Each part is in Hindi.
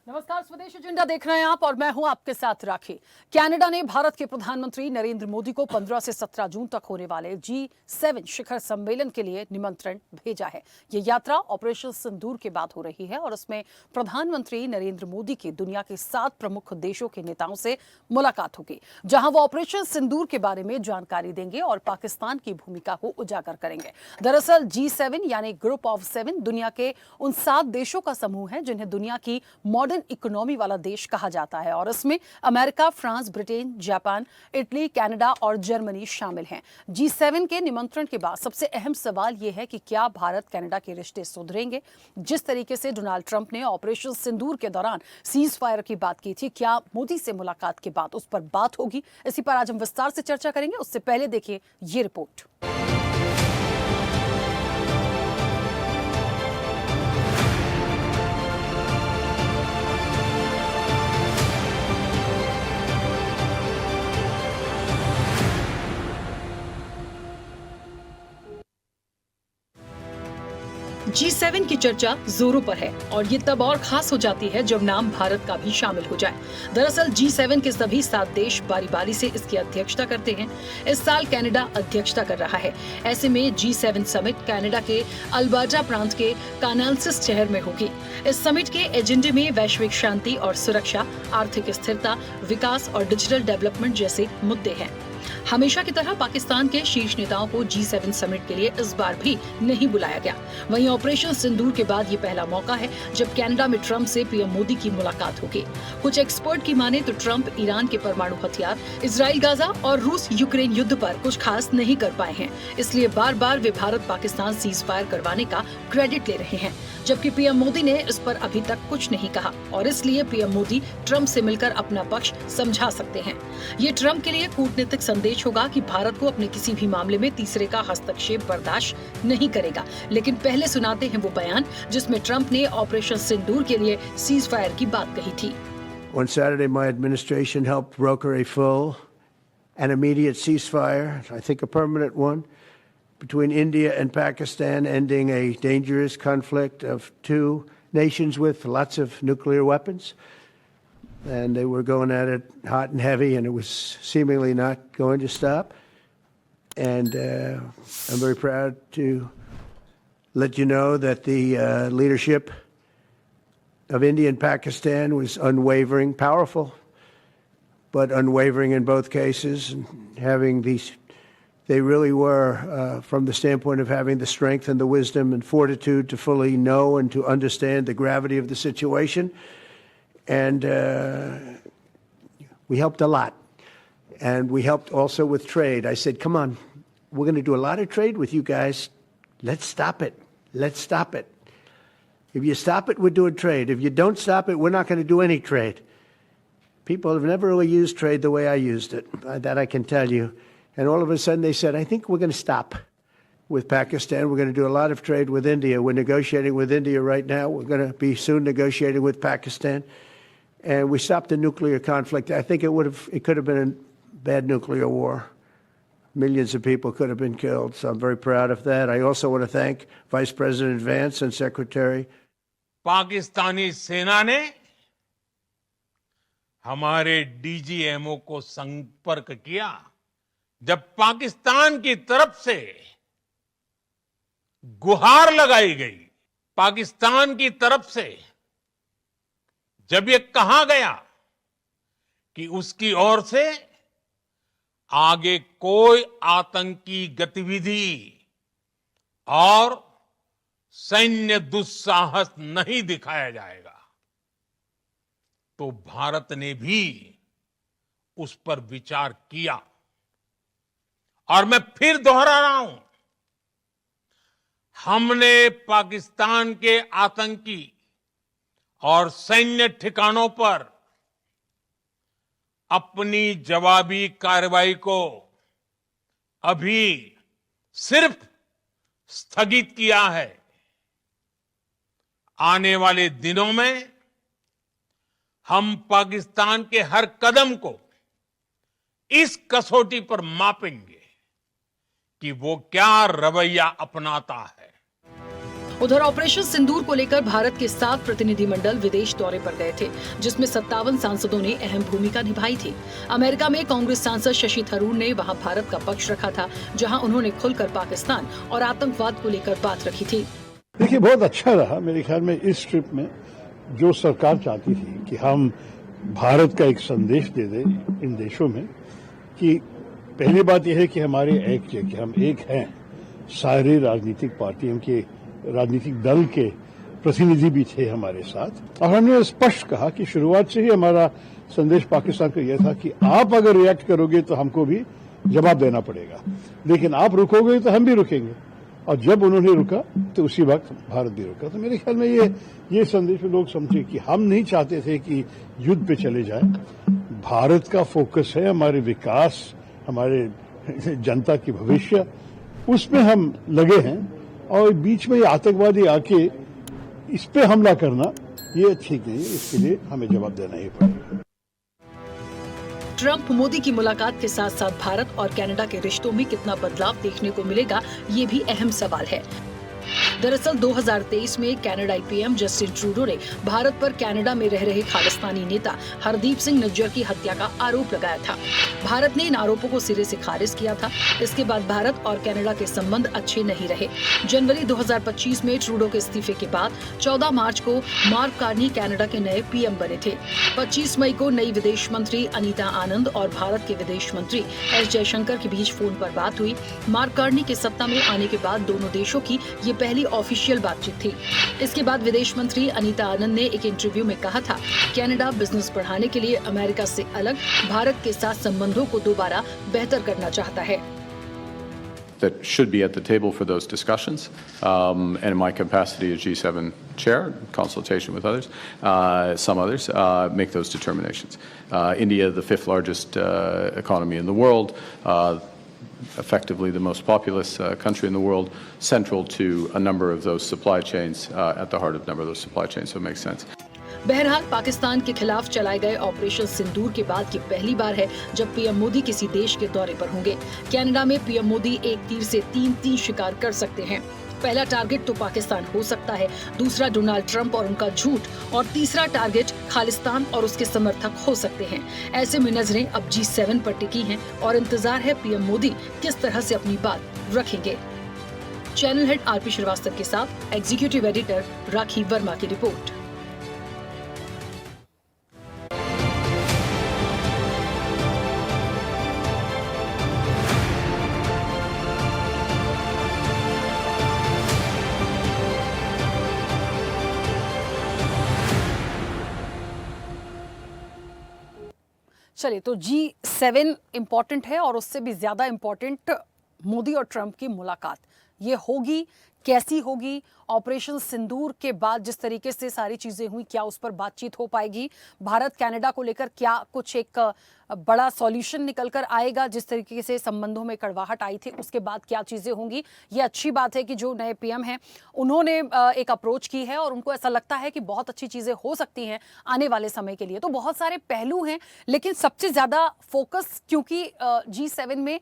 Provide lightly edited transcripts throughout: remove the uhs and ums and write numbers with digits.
नमस्कार, स्वदेश एजेंडा देख रहे हैं आप और मैं हूं आपके साथ राखी। कनाडा ने भारत के प्रधानमंत्री नरेंद्र मोदी को 15 से 17 जून तक होने वाले G7 शिखर सम्मेलन के लिए निमंत्रण भेजा है। ये यात्रा ऑपरेशन सिंदूर के बाद हो रही है और इसमें प्रधानमंत्री नरेंद्र मोदी की दुनिया के 7 प्रमुख देशों के नेताओं से मुलाकात होगी, जहां वो ऑपरेशन सिंदूर के बारे में जानकारी देंगे और पाकिस्तान की भूमिका को उजागर करेंगे। दरअसल G7 यानी ग्रुप ऑफ 7 दुनिया के उन 7 देशों का समूह है जिन्हें दुनिया की मॉडर्न इकोनॉमी वाला देश कहा जाता है और इसमें America, France, Britain, Japan, Italy, Canada और जर्मनी शामिल हैं। G7 के निमंत्रण के बाद सबसे अहम सवाल यह है कि क्या भारत कनाडा के रिश्ते सुधरेंगे। जिस तरीके से डोनाल्ड ट्रंप ने ऑपरेशन सिंदूर के दौरान सीज फायर की बात की थी, क्या मोदी से मुलाकात के बाद उस पर बात होगी? इसी पर आज हम विस्तार से चर्चा करेंगे। उससे पहले देखिए ये रिपोर्ट। G7 की चर्चा जोरों पर है और ये तब और खास हो जाती है जब नाम भारत का भी शामिल हो जाए। दरअसल G7 के सभी 7 देश बारी बारी से इसकी अध्यक्षता करते हैं। इस साल कनाडा अध्यक्षता कर रहा है। ऐसे में G7 समिट कनाडा के अल्बर्टा प्रांत के कानाल्सिस शहर में होगी। इस समिट के एजेंडे में वैश्विक शांति और सुरक्षा, आर्थिक स्थिरता, विकास और डिजिटल डेवलपमेंट जैसे मुद्दे हैं। हमेशा की तरह पाकिस्तान के शीर्ष नेताओं को G7 समिट के लिए इस बार भी नहीं बुलाया गया। वहीं ऑपरेशन सिंदूर के बाद ये पहला मौका है जब कनाडा में ट्रंप से पीएम मोदी की मुलाकात होगी। कुछ एक्सपर्ट की माने तो ट्रंप ईरान के परमाणु हथियार, इजराइल गाजा और रूस यूक्रेन युद्ध पर कुछ खास नहीं कर पाए हैं, इसलिए बार बार वे भारत पाकिस्तान सीज फायर करवाने का क्रेडिट ले रहे हैं, जबकि पीएम मोदी ने इस पर अभी तक कुछ नहीं कहा और इसलिए पीएम मोदी ट्रंप से मिलकर अपना पक्ष समझा सकते हैं। ये ट्रंप के लिए कूटनीतिक संदेश होगा कि भारत को अपने किसी भी मामले में तीसरे का हस्तक्षेप बर्दाश्त नहीं करेगा। लेकिन पहले सुनाते हैं वो बयान जिसमें ट्रंप ने ऑपरेशन सिंदूर के लिए सीज फायर की बात कही थी। On Saturday, my administration helped broker a full and immediate ceasefire, I think a permanent one, between India and Pakistan, ending a dangerous conflict of 2 nations with lots of nuclear weapons. And they were going at it hot and heavy, and it was seemingly not going to stop. And I'm very proud to let you know that the leadership of India and Pakistan was unwavering, powerful, but unwavering in both cases, and having these, they really were, from the standpoint of having the strength and the wisdom and fortitude to fully know and to understand the gravity of the situation. And we helped a lot. And we helped also with trade. I said, come on, we're going to do a lot of trade with you guys. Let's stop it. Let's stop it. If you stop it, we're doing trade. If you don't stop it, we're not going to do any trade. People have never really used trade the way I used it. That I can tell you. And all of a sudden they said, I think we're going to stop with Pakistan. We're going to do a lot of trade with India. We're negotiating with India right now. We're going to be soon negotiating with Pakistan. And we stopped the nuclear conflict. I think it could have been a bad nuclear war. Millions of people could have been killed. So I'm very proud of that. I also want to thank Vice President Vance and Secretary. Pakistani सेना ने हमारे डीजीएमओ को संपर्क किया जब पाकिस्तान की तरफ से गुहार लगाई गई। पाकिस्तान की तरफ से जब ये कहा गया कि उसकी ओर से आगे कोई आतंकी गतिविधि और सैन्य दुस्साहस नहीं दिखाया जाएगा, तो भारत ने भी उस पर विचार किया। और मैं फिर दोहरा रहा हूं, हमने पाकिस्तान के आतंकी और सैन्य ठिकानों पर अपनी जवाबी कार्रवाई को अभी सिर्फ स्थगित किया है। आने वाले दिनों में हम पाकिस्तान के हर कदम को इस कसौटी पर मापेंगे कि वो क्या रवैया अपनाता है। उधर ऑपरेशन सिंदूर को लेकर भारत के 7 प्रतिनिधिमंडल विदेश दौरे पर गए थे, जिसमें 57 सांसदों ने अहम भूमिका निभाई थी। अमेरिका में कांग्रेस सांसद शशि थरूर ने वहां भारत का पक्ष रखा था, जहां उन्होंने खुलकर पाकिस्तान और आतंकवाद को लेकर बात रखी थी। देखिए, बहुत अच्छा रहा मेरे ख्याल में इस ट्रिप में। जो सरकार चाहती थी कि हम भारत का एक संदेश दे दें इन देशों में कि पहली बात यह है कि हमारे एक है कि हम एक हैं, सारे राजनीतिक पार्टियों के राजनीतिक दल के प्रतिनिधि भी थे हमारे साथ, और हमने स्पष्ट कहा कि शुरुआत से ही हमारा संदेश पाकिस्तान को यह था कि आप अगर रिएक्ट करोगे तो हमको भी जवाब देना पड़ेगा, लेकिन आप रुकोगे तो हम भी रुकेंगे। और जब उन्होंने रुका तो उसी वक्त भारत भी रुका। तो मेरे ख्याल में ये संदेश लोग समझे कि हम नहीं चाहते थे कि युद्ध पे चले जाए। भारत का फोकस है हमारे विकास, हमारे जनता की भविष्य, उसमें हम लगे हैं। और बीच में आतंकवादी आके इस पे हमला करना ये ठीक नहीं है, इसके लिए हमें जवाब देना ही पड़ेगा। ट्रंप मोदी की मुलाकात के साथ साथ भारत और कनाडा के रिश्तों में कितना बदलाव देखने को मिलेगा, ये भी अहम सवाल है। दरअसल 2023 में कनाडाई पीएम जस्टिन ट्रूडो ने भारत पर कनाडा में रह रहे खालिस्तानी नेता हरदीप सिंह निज्जर की हत्या का आरोप लगाया था। भारत ने इन आरोपों को सिरे से खारिज किया था। इसके बाद भारत और कनाडा के संबंध अच्छे नहीं रहे। जनवरी 2025 में ट्रूडो के इस्तीफे के बाद 14 मार्च को मार्क कार्नी कनाडा के नए पीएम बने थे। 25 मई को नई विदेश मंत्री अनीता आनंद और भारत के विदेश मंत्री एस जयशंकर के बीच फोन पर बात हुई। मार्क कार्नी के सत्ता में आने के बाद दोनों देशों की ये पहली ऑफिशियल बातचीत थी। इसके बाद विदेश मंत्री अनीता आनंद ने एक इंटरव्यू में कहा था, कनाडा बिजनेस बढ़ाने के लिए अमेरिका से अलग भारत के साथ संबंधों को दोबारा बेहतर करना चाहता है। That should be at the table for those discussions, and in my capacity as G7 chair, consultation with others, some others, make those determinations. India, the 5th largest economy in the world, effectively the most populous country in the world, central to a number of those supply chains, at the heart of a number of those supply chains, so it makes sense. बहरहाल पाकिस्तान के खिलाफ चलाए गए ऑपरेशन सिंदूर के बाद ये पहली बार है जब पीएम मोदी किसी देश के दौरे पर होंगे। कनाडा में पीएम मोदी एक तीर से तीन शिकार कर सकते हैं। पहला टारगेट तो पाकिस्तान हो सकता है, दूसरा डोनाल्ड ट्रंप और उनका झूठ, और तीसरा टारगेट खालिस्तान और उसके समर्थक हो सकते हैं। ऐसे में नजरें अब G7 पर टिकी हैं और इंतजार है पीएम मोदी किस तरह से अपनी बात रखेंगे। चैनल हेड आरपी श्रीवास्तव के साथ एग्जीक्यूटिव एडिटर राखी वर्मा की रिपोर्ट। चलिए, तो G7 इम्पोर्टेंट है और उससे भी ज्यादा इम्पोर्टेंट मोदी और ट्रंप की मुलाकात। ये होगी, कैसी होगी? ऑपरेशन सिंदूर के बाद जिस तरीके से सारी चीजें हुई, क्या उस पर बातचीत हो पाएगी? भारत कनाडा को लेकर क्या कुछ एक बड़ा सॉल्यूशन निकल कर आएगा? जिस तरीके से संबंधों में कड़वाहट आई थी, उसके बाद क्या चीजें होंगी? ये अच्छी बात है कि जो नए पीएम हैं उन्होंने एक अप्रोच की है और उनको ऐसा लगता है कि बहुत अच्छी चीजें हो सकती हैं आने वाले समय के लिए। तो बहुत सारे पहलू हैं, लेकिन सबसे ज्यादा फोकस क्योंकि G7 में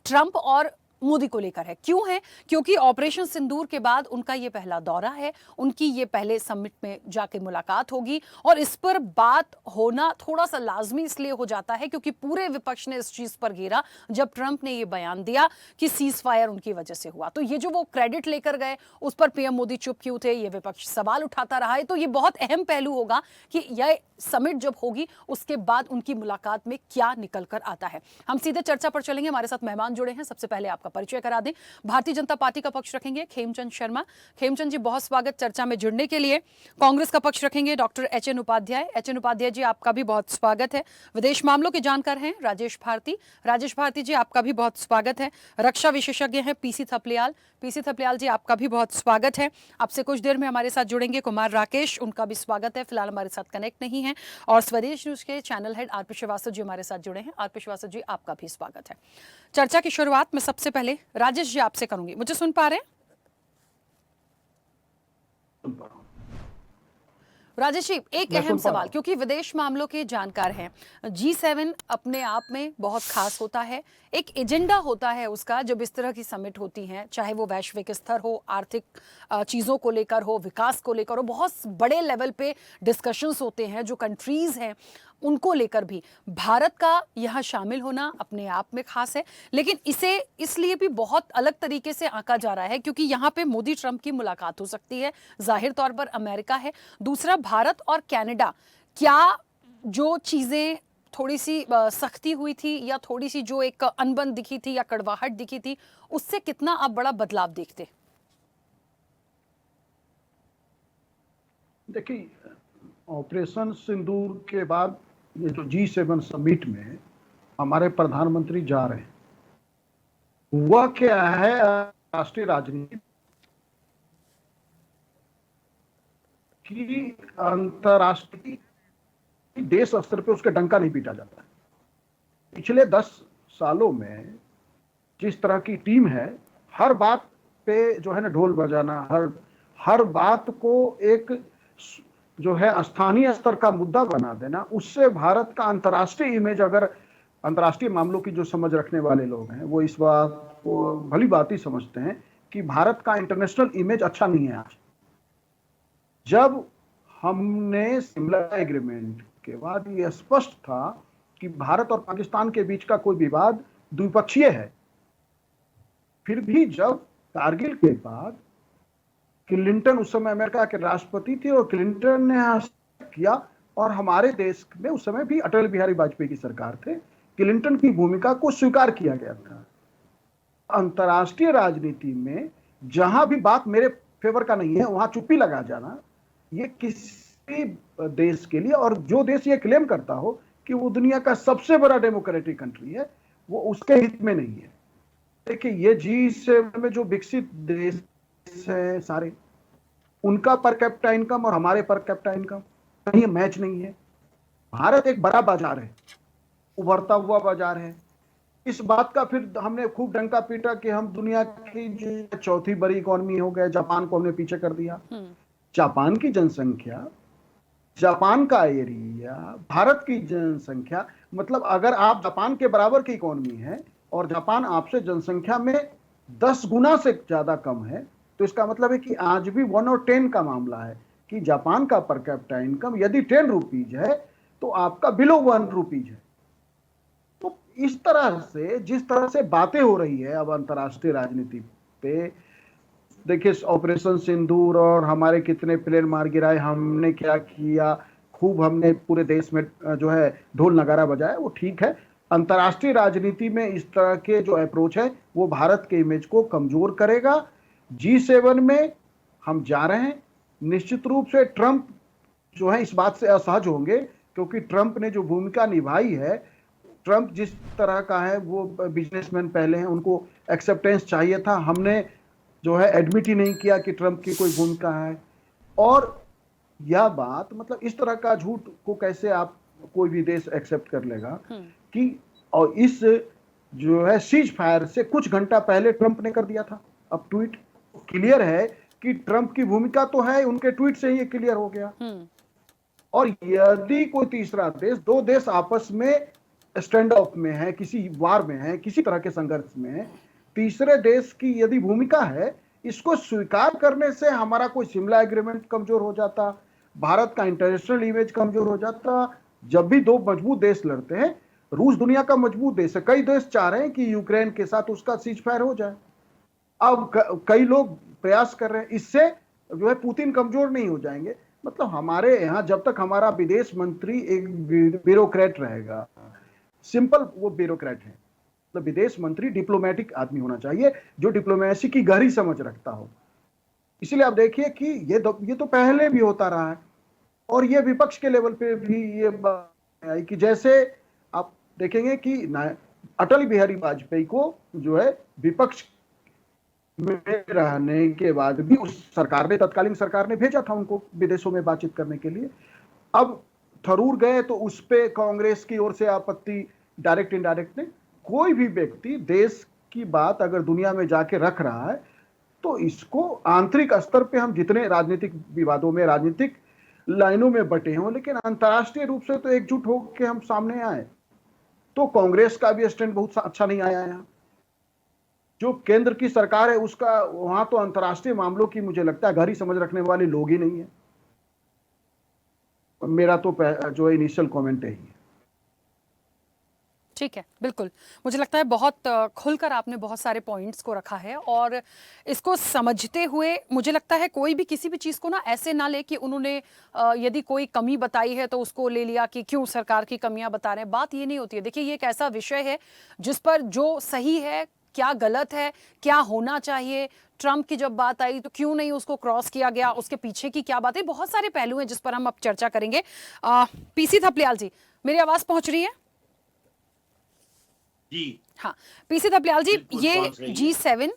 ट्रंप और मोदी को लेकर है। क्यों है? क्योंकि ऑपरेशन सिंदूर के बाद उनका ये पहला दौरा है, उनकी ये पहले समिट में जाके मुलाकात होगी और इस पर बात होना थोड़ा सा लाजमी इसलिए हो जाता है क्योंकि पूरे विपक्ष ने इस चीज पर घेरा जब ट्रंप ने ये बयान दिया कि सीज फायर उनकी वजह से हुआ। तो ये जो वो क्रेडिट लेकर गए उस पर पीएम मोदी चुप क्यों थे, ये विपक्ष सवाल उठाता रहा है। तो ये बहुत अहम पहलू होगा कि यह समिट जब होगी उसके बाद उनकी मुलाकात में क्या निकल कर आता है। हम सीधे चर्चा पर चलेंगे। हमारे साथ मेहमान जुड़े हैं। सबसे पहले आपका परिचय करा दें। भारतीय जनता पार्टी का पक्ष रखेंगे खेमचंद शर्मा। खेमचंद जी, बहुत स्वागत चर्चा में जुड़ने के लिए। कांग्रेस का पक्ष रखेंगे doctor H N. Upadhyay. H N. Upadhyay ji, आपका भी बहुत स्वागत है। विदेश मामलों के जानकार हैं राजेश भारती। राजेश भारती जी, आपका भी बहुत स्वागत है। रक्षा विशेषज्ञ हैं पीसी थपलियाल। पीसी थपलियाल जी, आपका भी बहुत स्वागत है। आपसे कुछ देर में हमारे साथ जुड़ेंगे कुमार राकेश, उनका भी स्वागत है, फिलहाल हमारे साथ कनेक्ट नहीं है। और स्वदेश न्यूज के channel head RP Srivastava ji हमारे साथ जुड़े हैं। आरपी श्रीवास्तव जी, आपका भी स्वागत है। चर्चा की शुरुआत मैं सबसे पहले राजेश जी आपसे करूंगी। मुझे सुन पा रहे हैं? राजेश जी, एक मैं अहम सुन पा रहा सवाल, हूं। क्योंकि विदेश मामलों के जानकार हैं, G7 अपने आप में बहुत खास होता है। एक एजेंडा होता है उसका जब इस तरह की समिट होती हैं, चाहे वो वैश्विक स्तर हो, आर्थिक चीज़ों को लेकर हो, विकास को लेकर हो, बहुत बड़े लेवल पे डिस्कशंस होते हैं जो कंट्रीज़ हैं उनको लेकर भी। भारत का यहाँ शामिल होना अपने आप में खास है, लेकिन इसे इसलिए भी बहुत अलग तरीके से आंका जा रहा है क्योंकि यहाँ पे मोदी ट्रंप की मुलाकात हो सकती है, जाहिर तौर पर अमेरिका है। दूसरा, भारत और कनाडा, क्या जो चीज़ें थोड़ी सी सख्ती हुई थी या थोड़ी सी जो एक अनबन दिखी थी या कड़वाहट दिखी थी, उससे कितना आप बड़ा बदलाव देखते? देखिए, ऑपरेशन सिंदूर के बाद ये जो G7 समिट में हमारे प्रधानमंत्री जा रहे हैं, हुआ क्या है, राष्ट्रीय राजनीति की अंतर्राष्ट्रीय देश स्तर पे उसका डंका नहीं पीटा जाता है। पिछले 10 सालों में जिस तरह की टीम है, हर बात पे जो है ना ढोल बजाना, हर बात को एक जो है स्थानीय स्तर का मुद्दा बना देना, उससे भारत का अंतर्राष्ट्रीय इमेज, अगर अंतर्राष्ट्रीय मामलों की जो समझ रखने वाले लोग हैं वो इस बात को भली बात ही समझते हैं कि भारत का इंटरनेशनल इमेज अच्छा नहीं है आज। जब हमने शिमला एग्रीमेंट के बाद ये स्पष्ट था कि भारत और पाकिस्तान के बीच का कोई विवाद द्विपक्षीय है, फिर भी जब कारगिल के बाद क्लिंटन उस समय अमेरिका के राष्ट्रपति थे और क्लिंटन ने हस्तक्षेप किया, और हमारे देश में उस समय भी अटल बिहारी वाजपेयी की सरकार थे, क्लिंटन की भूमिका को स्वीकार किया गया था। अंतर्राष्ट्रीय राजनीति में जहां भी बात मेरे फेवर का नहीं है वहां चुप्पी लगा जाना, ये किसी देश के लिए, और जो देश ये क्लेम करता हो कि वो दुनिया का सबसे बड़ा डेमोक्रेटिक कंट्री है, वो उसके हित में नहीं है। देखिए, ये G7 में जो विकसित देश है सारे, उनका पर कैपिटा इनकम और हमारे पर कैपिटा इनकम कहीं मैच नहीं है। भारत एक बड़ा बाजार है, उभरता हुआ बाजार है। इस बात का फिर हमने खूब डंका पीटा कि हम दुनिया की जो चौथी बड़ी इकोनॉमी हो गए, जापान को हमने पीछे कर दिया। जापान की जनसंख्या, जापान का एरिया, भारत की जनसंख्या, मतलब अगर आप जापान के बराबर की इकोनॉमी है और जापान आपसे जनसंख्या में 10 गुना से ज्यादा कम है, तो इसका मतलब है कि आज भी 1 और 10 का मामला है कि जापान का पर कैपिटा इनकम यदि 10 रुपीज है तो आपका बिलो 1 रुपीज है। तो इस तरह से जिस तरह से बातें हो रही है अब अंतर्राष्ट्रीय राजनीति पे, देखिए ऑपरेशन सिंदूर और हमारे कितने प्लेन मार गिराए, हमने क्या किया, खूब हमने पूरे देश में जो है ढोल नगारा बजाया, वो ठीक है। अंतर्राष्ट्रीय राजनीति में इस तरह के जो अप्रोच है वो भारत के इमेज को कमजोर करेगा। G7 में हम जा रहे हैं, निश्चित रूप से ट्रंप जो है इस बात से असहज होंगे, क्योंकि ट्रंप ने जो भूमिका निभाई है, ट्रंप जिस तरह का है वो बिजनेसमैन पहले हैं, उनको एक्सेप्टेंस चाहिए था। हमने जो है एडमिट ही नहीं किया कि ट्रंप की कोई भूमिका है। और यह बात, मतलब इस तरह का झूठ को कैसे आप कोई भी देश एक्सेप्ट कर लेगा कि, और इस जो है सीज फायर से कुछ घंटा पहले ट्रंप ने कर दिया था। अब ट्वीट क्लियर है कि ट्रंप की भूमिका तो है, उनके ट्वीट से ही क्लियर हो गया। और यदि कोई तीसरा देश, दो देश आपस में स्टैंड ऑफ में है, किसी वार में है, किसी तरह के संघर्ष में है, तीसरे देश की यदि भूमिका है, इसको स्वीकार करने से हमारा कोई शिमला एग्रीमेंट कमजोर हो जाता, भारत का इंटरनेशनल इमेज कमजोर हो जाता। जब भी दो मजबूत देश लड़ते हैं, रूस दुनिया का मजबूत देश है, कई देश चाह रहे हैं कि यूक्रेन के साथ उसका सीज फायर हो जाए। अब कई लोग प्रयास कर रहे हैं, इससे जो है पुतिन कमजोर नहीं हो जाएंगे। मतलब हमारे यहाँ जब तक हमारा विदेश मंत्री एक ब्यूरोक्रेट रहेगा, सिंपल वो ब्यूरोक्रेट है, तो विदेश मंत्री डिप्लोमेटिक आदमी होना चाहिए जो डिप्लोमेसी की गहरी समझ रखता हो। इसलिए आप देखिए कि ये तो पहले भी होता रहा है, और ये विपक्ष के लेवल पे भी ये बात आई कि जैसे आप देखेंगे कि अटल बिहारी वाजपेयी को जो है विपक्ष में रहने के बाद भी उस सरकार ने, तत्कालीन सरकार ने भेजा था उनको विदेशों में बातचीत करने के लिए। अब थरूर गए तो उस पे कांग्रेस की ओर से आपत्ति, डायरेक्ट इनडायरेक्ट ने। कोई भी व्यक्ति देश की बात अगर दुनिया में जाके रख रहा है तो इसको आंतरिक स्तर पे हम जितने राजनीतिक विवादों में, राजनीतिक लाइनों में बटे हों, लेकिन अंतर्राष्ट्रीय रूप से तो एकजुट होकर हम सामने आए। तो कांग्रेस का भी स्टैंड बहुत अच्छा नहीं आया यहाँ। जो केंद्र की सरकार है उसका वहां तो अंतर्राष्ट्रीय मामलों की मुझे लगता है घर ही समझ रखने वाले लोग ही नहीं है। मेरा तो जो इनिशियल कमेंट है ही। ठीक है, बिल्कुल। मुझे लगता है बहुत खुलकर आपने बहुत सारे पॉइंट्स को रखा है और इसको समझते हुए मुझे लगता है कोई भी किसी भी चीज़ को ना ऐसे ना ले कि उन्होंने यदि कोई कमी बताई है तो उसको ले लिया कि क्यों सरकार की कमियां बता रहे हैं। बात ये नहीं होती है। देखिए, ये एक ऐसा विषय है जिस पर जो सही है, क्या गलत है, क्या होना चाहिए, ट्रंप की जब बात आई तो क्यों नहीं उसको क्रॉस किया गया, उसके पीछे की क्या बात है, बहुत सारे पहलू हैं जिस पर हम अब चर्चा करेंगे। पीसी थपलियाल जी, मेरी आवाज़ पहुंच रही है? जी हाँ, पीसी थपलियाल जी, बिल्कुल ये पहुंच रही है। G7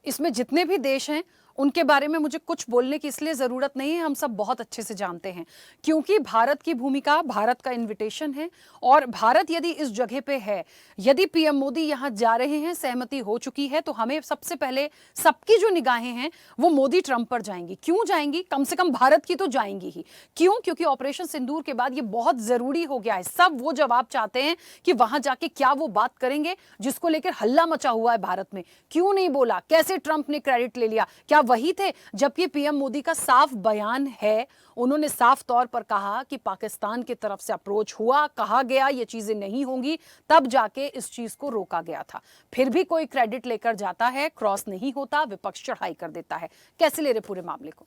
इसमें जितने भी देश हैं उनके बारे में मुझे कुछ बोलने की इसलिए ज़रूरत नहीं है, हम सब बहुत अच्छे से जानते हैं क्योंकि भारत की भूमिका, भारत का इन्विटेशन है और भारत यदि इस जगह पे है, यदि पीएम मोदी यहाँ जा रहे हैं, सहमति हो चुकी है, तो हमें सबसे पहले सबकी जो निगाहें हैं वो मोदी ट्रंप पर जाएंगी। क्यों जाएंगी? कम से कम भारत की तो जाएंगी ही। क्यों? क्योंकि ऑपरेशन सिंदूर के बाद ये बहुत ज़रूरी हो गया है। सब वो जवाब चाहते हैं कि वहाँ जाके क्या वो बात करेंगे जिसको लेकर हल्ला मचा हुआ है भारत में। क्यों नहीं बोला? कैसे ट्रंप ने क्रेडिट ले लिया? क्या वही थे? जबकि पीएम मोदी का साफ बयान है, उन्होंने साफ तौर पर कहा कि पाकिस्तान की तरफ से अप्रोच हुआ, कहा गया ये चीजें नहीं होंगी, तब जाके इस चीज को रोका गया था। फिर भी कोई क्रेडिट लेकर जाता है, क्रॉस नहीं होता, विपक्ष चढ़ाई कर देता है। कैसे ले रहे पूरे मामले को?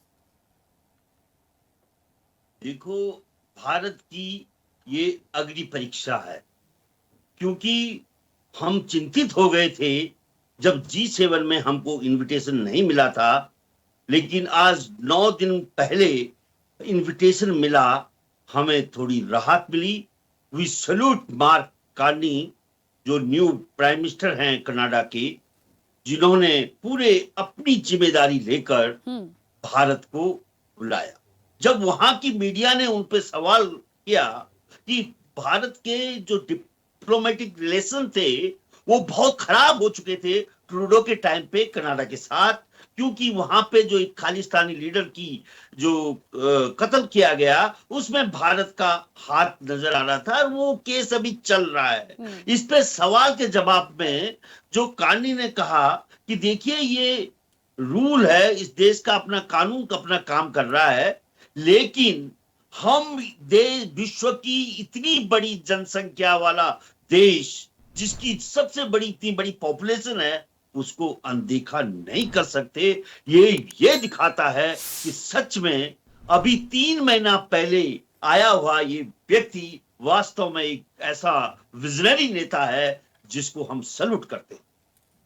देखो, भारत की ये अग्नि परीक्षा है, क्योंकि हम चिंतित हो गए थे जब G7 में हमको इनविटेशन नहीं मिला था, लेकिन आज 9 दिन पहले इनविटेशन मिला, हमें थोड़ी राहत मिली। वी सैल्यूट मार्क कार्नी, जो न्यू प्राइम मिनिस्टर हैं कनाडा के, जिन्होंने पूरे अपनी जिम्मेदारी लेकर भारत को बुलाया। जब वहां की मीडिया ने उन पे सवाल किया कि भारत के जो डिप्लोमेटिक रिलेशन थे वो बहुत खराब हो चुके थे ट्रूडो के टाइम पे कनाडा के साथ, क्योंकि वहां पे जो एक खालिस्तानी लीडर की जो कत्ल किया गया उसमें भारत का हाथ नजर आ रहा था और वो केस अभी चल रहा है। इस पे सवाल के जवाब में जो कार्नी ने कहा कि देखिए, ये रूल है, इस देश का अपना कानून अपना काम कर रहा है, लेकिन हम देश विश्व की इतनी बड़ी जनसंख्या वाला देश, जिसकी सबसे बड़ी इतनी बड़ी पॉपुलेशन है, उसको अनदेखा नहीं कर सकते। ये दिखाता है कि सच में अभी 3 महीना पहले आया हुआ ये व्यक्ति वास्तव में एक ऐसा विजनरी नेता है जिसको हम सैल्यूट करते हैं।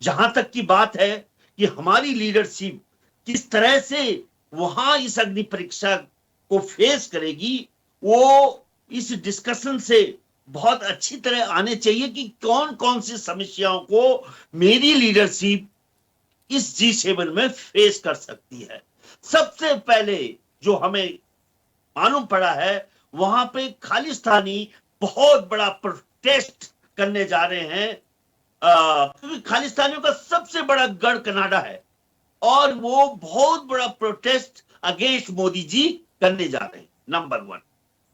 जहां तक की बात है कि हमारी लीडरशिप किस तरह से वहां इस अग्नि परीक्षा को फेस करेगी, वो इस डिस्कशन से बहुत अच्छी तरह आने चाहिए कि कौन कौन सी समस्याओं को मेरी लीडरशिप इस G7 में फेस कर सकती है। सबसे पहले जो हमें मालूम पड़ा है, वहां पे खालिस्तानी बहुत बड़ा प्रोटेस्ट करने जा रहे हैं, क्योंकि खालिस्तानियों का सबसे बड़ा गढ़ कनाडा है और वो बहुत बड़ा प्रोटेस्ट अगेंस्ट मोदी जी करने जा रहे हैं। नंबर 1।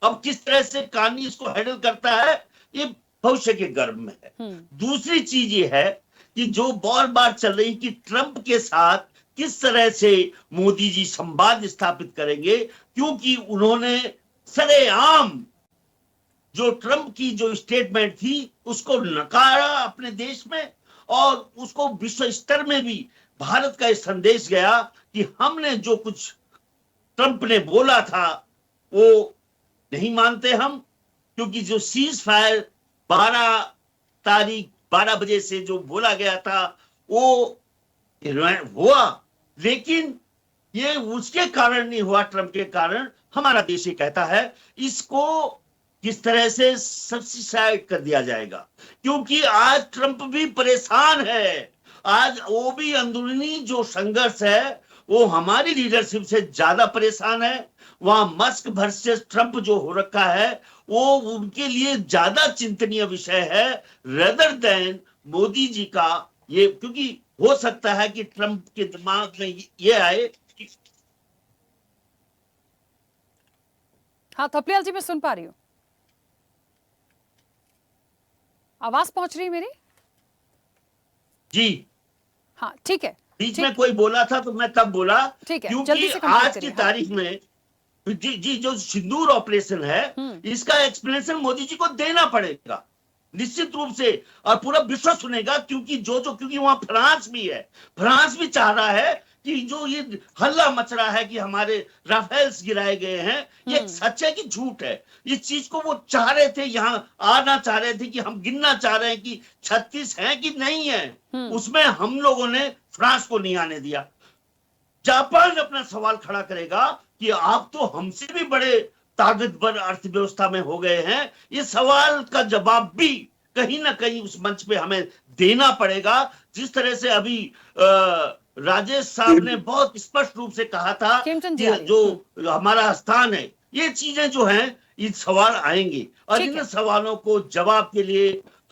अब किस तरह से कार्नी इसको हैंडल करता है, ये भविष्य के गर्भ में है। दूसरी चीज ये है कि जो बार बार चल रही कि ट्रंप के साथ किस तरह से मोदी जी संवाद स्थापित करेंगे, क्योंकि उन्होंने सरेआम जो ट्रंप की जो स्टेटमेंट थी उसको नकारा अपने देश में, और उसको विश्व स्तर में भी भारत का एक संदेश गया कि हमने जो कुछ ट्रंप ने बोला था वो नहीं मानते हम, क्योंकि जो सीज फायर 12 बजे से जो बोला गया था वो हुआ, लेकिन ये उसके कारण नहीं हुआ, ट्रंप के कारण। हमारा देश ये कहता है इसको किस तरह से सब्सिडाइज कर दिया जाएगा, क्योंकि आज ट्रंप भी परेशान है। आज वो भी अंदरूनी जो संघर्ष है वो हमारी लीडरशिप से ज्यादा परेशान है। वहां मस्क वर्सेस ट्रंप जो हो रखा है वो उनके लिए ज्यादा चिंतनीय विषय है रेदर देन मोदी जी का ये, क्योंकि हो सकता है कि ट्रंप के दिमाग में ये आए कि हाँ थपलियाल जी, मैं सुन पा रही हूँ। आवाज पहुंच रही है मेरी? जी, हाँ ठीक है। बीच में कोई बोला था तो मैं तब बोला, ठीक है, क्योंकि जल्दी से कंप्लीट आज की करिए। हाँ। तारीख में जी जो सिंदूर ऑपरेशन है, इसका एक्सप्लेनेशन मोदी जी को देना पड़ेगा निश्चित रूप से, और पूरा विश्व सुनेगा, क्योंकि वहां फ्रांस भी है। फ्रांस भी चाह रहा है कि जो ये हल्ला मच रहा है कि हमारे राफेल्स गिराए गए हैं, ये सच है कि झूठ है, इस चीज को वो चाह रहे थे, यहाँ आना चाह रहे थे कि हम गिनना चाह रहे हैं कि 36 हैं कि नहीं है। उसमें हम लोगों ने फ्रांस को नहीं आने दिया। जापान अपना सवाल खड़ा करेगा कि आप तो हमसे भी बड़े ताकतवर अर्थव्यवस्था में हो गए हैं। ये सवाल का जवाब भी कहीं ना कहीं उस मंच पे हमें देना पड़ेगा। जिस तरह से अभी राजेश साहब ने बहुत स्पष्ट रूप से कहा था कि जो हमारा स्थान है, ये चीजें जो हैं, ये सवाल आएंगे, और इन सवालों को जवाब के लिए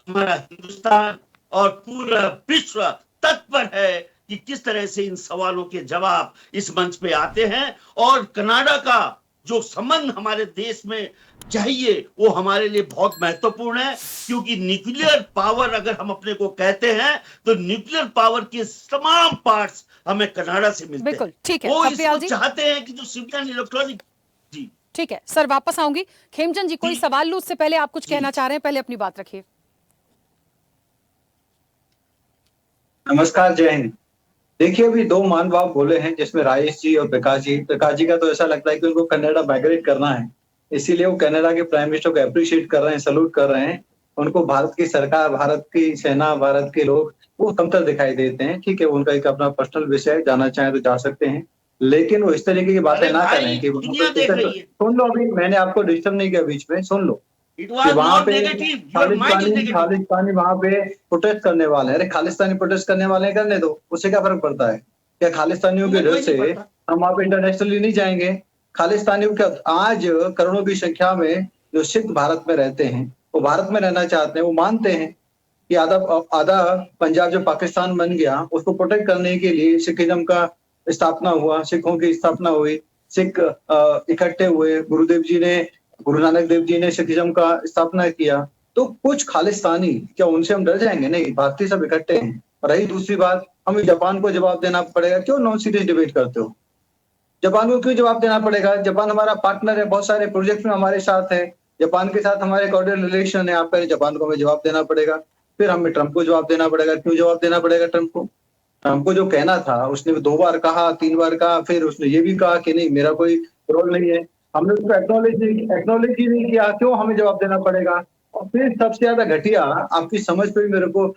हमारा हिंदुस्तान और पूरा विश्व तत्पर है कि किस तरह से इन सवालों के जवाब इस मंच पे आते हैं। और कनाडा का जो संबंध हमारे देश में चाहिए वो हमारे लिए बहुत महत्वपूर्ण है, क्योंकि न्यूक्लियर पावर अगर हम अपने को कहते हैं तो न्यूक्लियर पावर के तमाम पार्ट्स हमें कनाडा से मिलते हैं। ठीक है, वो इसको चाहते हैं कि जो सिविलियन इलेक्ट्रॉनिक। जी ठीक है सर, वापस आऊंगी। खेमचंद जी, कोई सवाल लूं उससे पहले आप कुछ कहना चाह रहे हैं? पहले अपनी बात रखिए। नमस्कार, जय हिंद। देखिए, अभी दो महानुभाव बोले हैं, जिसमें राजेश जी और प्रकाश जी। प्रकाश जी का तो ऐसा लगता है कि उनको कनाडा माइग्रेट करना है, इसीलिए वो कनाडा के प्राइम मिनिस्टर को अप्रिशिएट कर रहे हैं, सैल्यूट कर रहे हैं। उनको भारत की सरकार, भारत की सेना, भारत के लोग वो कमतर दिखाई देते हैं। ठीक है, उनका एक अपना पर्सनल विषय है, जाना चाहें तो जा सकते हैं, लेकिन वो इस तरीके की बातें ना करें कि सुन लो, अभी मैंने आपको डिस्टर्ब नहीं किया, बीच में सुन लो। वहां पे खालिस्तानी वहां पे प्रोटेस्ट करने वाले हैं। अरे खालिस्तानी प्रोटेस्ट करने वाले हैं, करने दो, उससे क्या फर्क पड़ता है? क्या खालिस्तानियों के डर से हम वहां पे इंटरनेशनली नहीं जाएंगे? खालिस्तानियों का आज करोड़ों की संख्या में जो सिख भारत में रहते हैं, वो भारत में रहना चाहते हैं। वो मानते हैं कि आधा पंजाब जो पाकिस्तान बन गया, उसको प्रोटेक्ट करने के लिए सिखिज्म का स्थापना हुआ, सिखों की स्थापना हुई, सिख इकट्ठे हुए, गुरु नानक देव जी ने सिखिज्म का स्थापना किया। तो कुछ खालिस्तानी, क्या उनसे हम डर जाएंगे? नहीं, भारतीय सब इकट्ठे हैं। और रही दूसरी बात, हमें जापान को जवाब देना पड़ेगा। क्यों नॉन सीरियस डिबेट करते हो? जापान को क्यों जवाब देना पड़ेगा? जापान हमारा पार्टनर है, बहुत सारे प्रोजेक्ट में हमारे साथ है, जापान के साथ हमारे कॉर्डियल रिलेशन है। आप कहें जापान को हमें जवाब देना पड़ेगा, फिर हमें ट्रंप को जवाब देना पड़ेगा। क्यों जवाब देना पड़ेगा ट्रंप को? ट्रंप को जो कहना था, उसने 2 बार कहा, 3 बार कहा, फिर उसने ये भी कहा कि नहीं, मेरा कोई रोल नहीं है। हमने उसको एक्नॉलेज ही नहीं किया। क्यों हमें जवाब देना पड़ेगा? और फिर सबसे ज्यादा घटिया, आपकी समझ पे भी मेरे को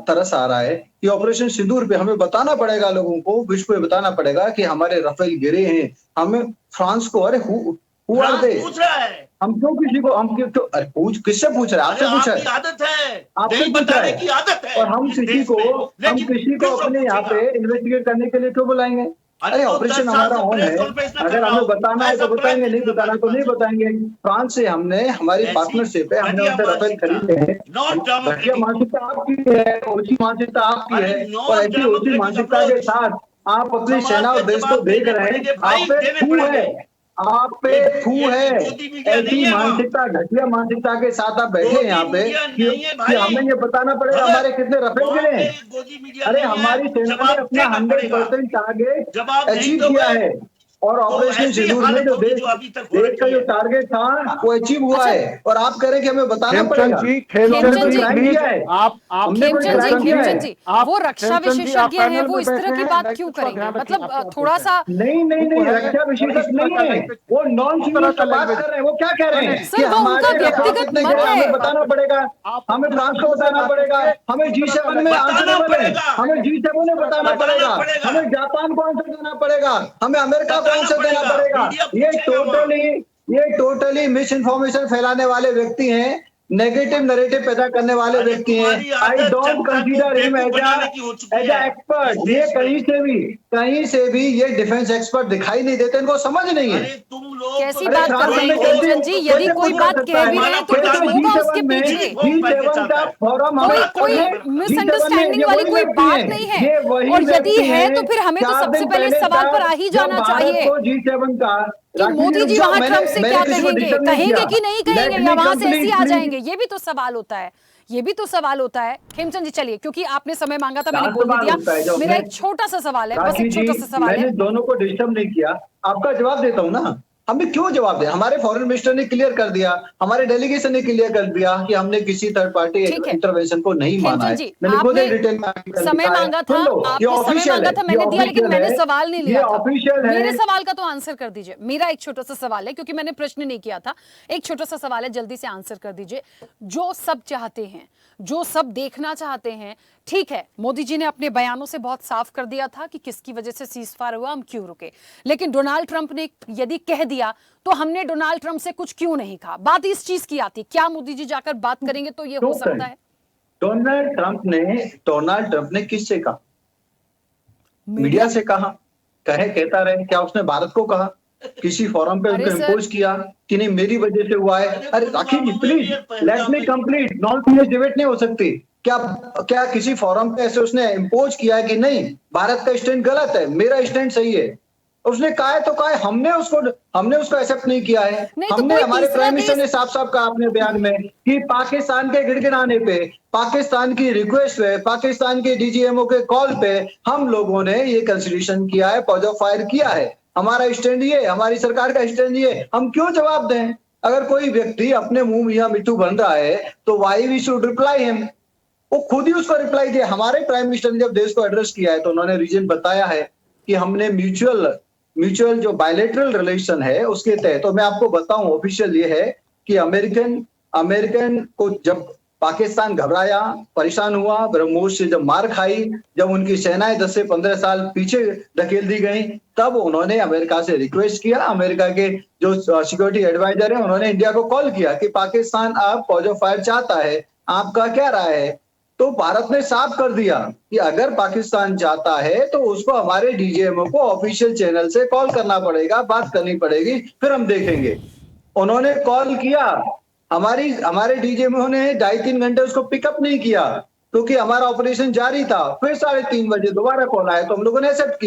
तरस आ रहा है कि ऑपरेशन सिंदूर पे हमें बताना पड़ेगा, लोगों को, विश्व को बताना पड़ेगा कि हमारे राफेल गिरे हैं। हमें फ्रांस को, अरे हु आर दे? हम क्यों किसी को, हम क्यों, अरे किससे पूछ रहे हैं? आपसे पूछा है, आदत है, आपसे पूछा है। और हम किसी को अपने यहाँ पे इन्वेस्टिगेट करने के लिए क्यों बुलाएंगे? अरे ऑपरेशन हमारा ऑन है, अगर हमें बताना है तो बताएंगे, नहीं बताना तो नहीं बताएंगे। फ्रांस से हमने, हमारी पार्टनरशिप है, हमने उनसे राफेल खरीदे हैं। घटिया मानसिकता आपकी है, ओछी मानसिकता आपकी है, और ऐसी ओछी मानसिकता के साथ आप अपनी सेना और देश को देख रहे हैं। आप पे थू है, आप पे थू है। ऐसी मानसिकता, घटिया मानसिकता के साथ आप बैठे हैं यहाँ पे कि हमें ये बताना पड़ेगा हमारे कितने राफेल गिरे हैं। अरे हमारी सेना ने अपना 100% टारगेट अचीव किया है, और ऑपरेशन सिंदूर में जो देश का जो टारगेट था वो अचीव हुआ है, और आप कह रहे हैं कि हमें बताना पड़ेगा। खेमचंद जी, वो रक्षा विशेषज्ञ हैं, वो इस तरह की बात क्यों करेंगे? मतलब थोड़ा सा। नहीं, रक्षा विशेषज्ञ नहीं है, वो नॉन सीरियस बात कर रहे हैं। वो क्या कह रहे हैं? सर, वो उनका व्यक्तिगत मत है। हमें बताना पड़ेगा, हमें फ्रांस को बताना पड़ेगा, हमें G7 में आंसर है, हमें G7 में बताना पड़ेगा, हमें जापान को आंसर देना पड़ेगा, हमें अमेरिका को आंसर देना पड़ेगा। ये टोटली मिस इन्फॉर्मेशन फैलाने वाले व्यक्ति हैं, नेगेटिव नैरेटिव पैदा करने वाले व्यक्ति हैं। I don't consider him as expert. ये कहीं से भी ये डिफेंस एक्सपर्ट दिखाई नहीं देते, इनको समझ नहीं है। कैसी बात कर रहे हैं खेमचंद जी? यदि कोई बात कह भी रहे हैं तो कुछ होगा उसके पीछे। कोई मिसअंडरस्टैंडिंग वाली कोई बात नहीं है, और यदि है तो फिर हमें तो सबसे पहले इस सवाल पर आ ही जाना चाहिए। G7 का कि मोदी जी वहां ट्रंप से क्या कहेंगे, कहेंगे कि नहीं कहेंगे, या वहां से ऐसे ही आ जाएंगे? ये भी तो सवाल होता है, ये भी तो सवाल होता है। खेमचंद जी चलिए, क्योंकि आपने समय मांगा था, मैंने बोल दिया। मेरा एक छोटा सा सवाल है, बस एक छोटा सा सवाल है। मैंने दोनों को डिस्टर्ब नहीं किया, आपका जवाब देता हूँ ना। हमें क्यों जवाब दे? हमारे फॉरेन मिनिस्टर ने क्लियर कर दिया, हमारे डेलीगेशन ने क्लियर कर दिया कि हमने किसी थर्ड पार्टी इंटरवेंशन को नहीं माना है। मैंने खुद डिटेल में समय मांगा था, आपने समय मांगा था, मैंने दिया, लेकिन मैंने सवाल नहीं लिया था। मेरे सवाल का तो आंसर कर दीजिए। मेरा एक छोटा सा सवाल है, क्योंकि मैंने प्रश्न नहीं किया था। एक छोटा सा सवाल है, जल्दी से आंसर कर दीजिए। जो सब चाहते हैं, जो सब देखना चाहते हैं, ठीक है, मोदी जी ने अपने बयानों से बहुत साफ कर दिया था कि किसकी वजह से सीजफायर हुआ, हम क्यों रुके। लेकिन डोनाल्ड ट्रंप ने यदि कह दिया तो हमने डोनाल्ड ट्रंप से कुछ क्यों नहीं कहा? बात इस चीज की आती, क्या मोदी जी जाकर बात करेंगे तो ये हो सकता है? डोनाल्ड ट्रंप ने किससे कहा? मीडिया से कहा, कहता रहे। क्या उसने भारत को कहा? किसी फोरम पे उनको इंपोज किया कि नहीं मेरी वजह से हुआ है? अरे Rakhi ji please let me complete, non finish debate नहीं हो सकती। क्या किसी फोरम पे ऐसे उसने इंपोज किया है कि नहीं भारत का स्टैंड गलत है, मेरा स्टैंड सही है? उसने कहा है तो कहा है, हमने उसको एक्सेप्ट नहीं किया है। हमने, हमारे प्राइम मिनिस्टर ने साफ साफ कहा अपने बयान में कि पाकिस्तान के गिड़गिड़ाने पे, पाकिस्तान की रिक्वेस्ट पे, पाकिस्तान के डीजीएमओ के कॉल पे हम लोगों ने ये कंसिडरेशन किया है, पॉज ऑफ फायर किया है। हमारा स्टैंड ये, हमारी सरकार का स्टैंड ये, हम क्यों जवाब दें? अगर कोई व्यक्ति अपने मुंह मियां मिट्टू बन रहा है तो why we should reply him. वो खुद ही उसको रिप्लाई दिया। हमारे प्राइम मिनिस्टर ने जब देश को एड्रेस किया है तो उन्होंने रीजन बताया है कि हमने म्यूचुअल जो बायलैटरल रिलेशन है उसके तहत। तो मैं आपको बताऊं, ऑफिशियल ये है कि अमेरिकन को जब पाकिस्तान घबराया, परेशान हुआ, ब्रह्मोस से जब मार खाई, जब उनकी सेनाएं 10 से 15 साल पीछे धकेल दी गई, तब उन्होंने अमेरिका से रिक्वेस्ट किया। अमेरिका के जो सिक्योरिटी एडवाइजर है उन्होंने इंडिया को कॉल किया कि पाकिस्तान अब पॉज ऑफ फायर चाहता है, आपका क्या राय है? तो भारत ने साफ कर दिया कि अगर पाकिस्तान चाहता है तो उसको हमारे डीजीएमओ को ऑफिशियल चैनल से कॉल करना पड़ेगा, बात करनी पड़ेगी, फिर हम देखेंगे। उन्होंने कॉल किया, हमारे डीजीएमओ ने 2.5-3 घंटे उसको पिकअप नहीं किया क्योंकि हमारा ऑपरेशन जारी था। फिर 3:30 बजे दोबारा कॉल आया तो हम लोगों ने एक्सेप्ट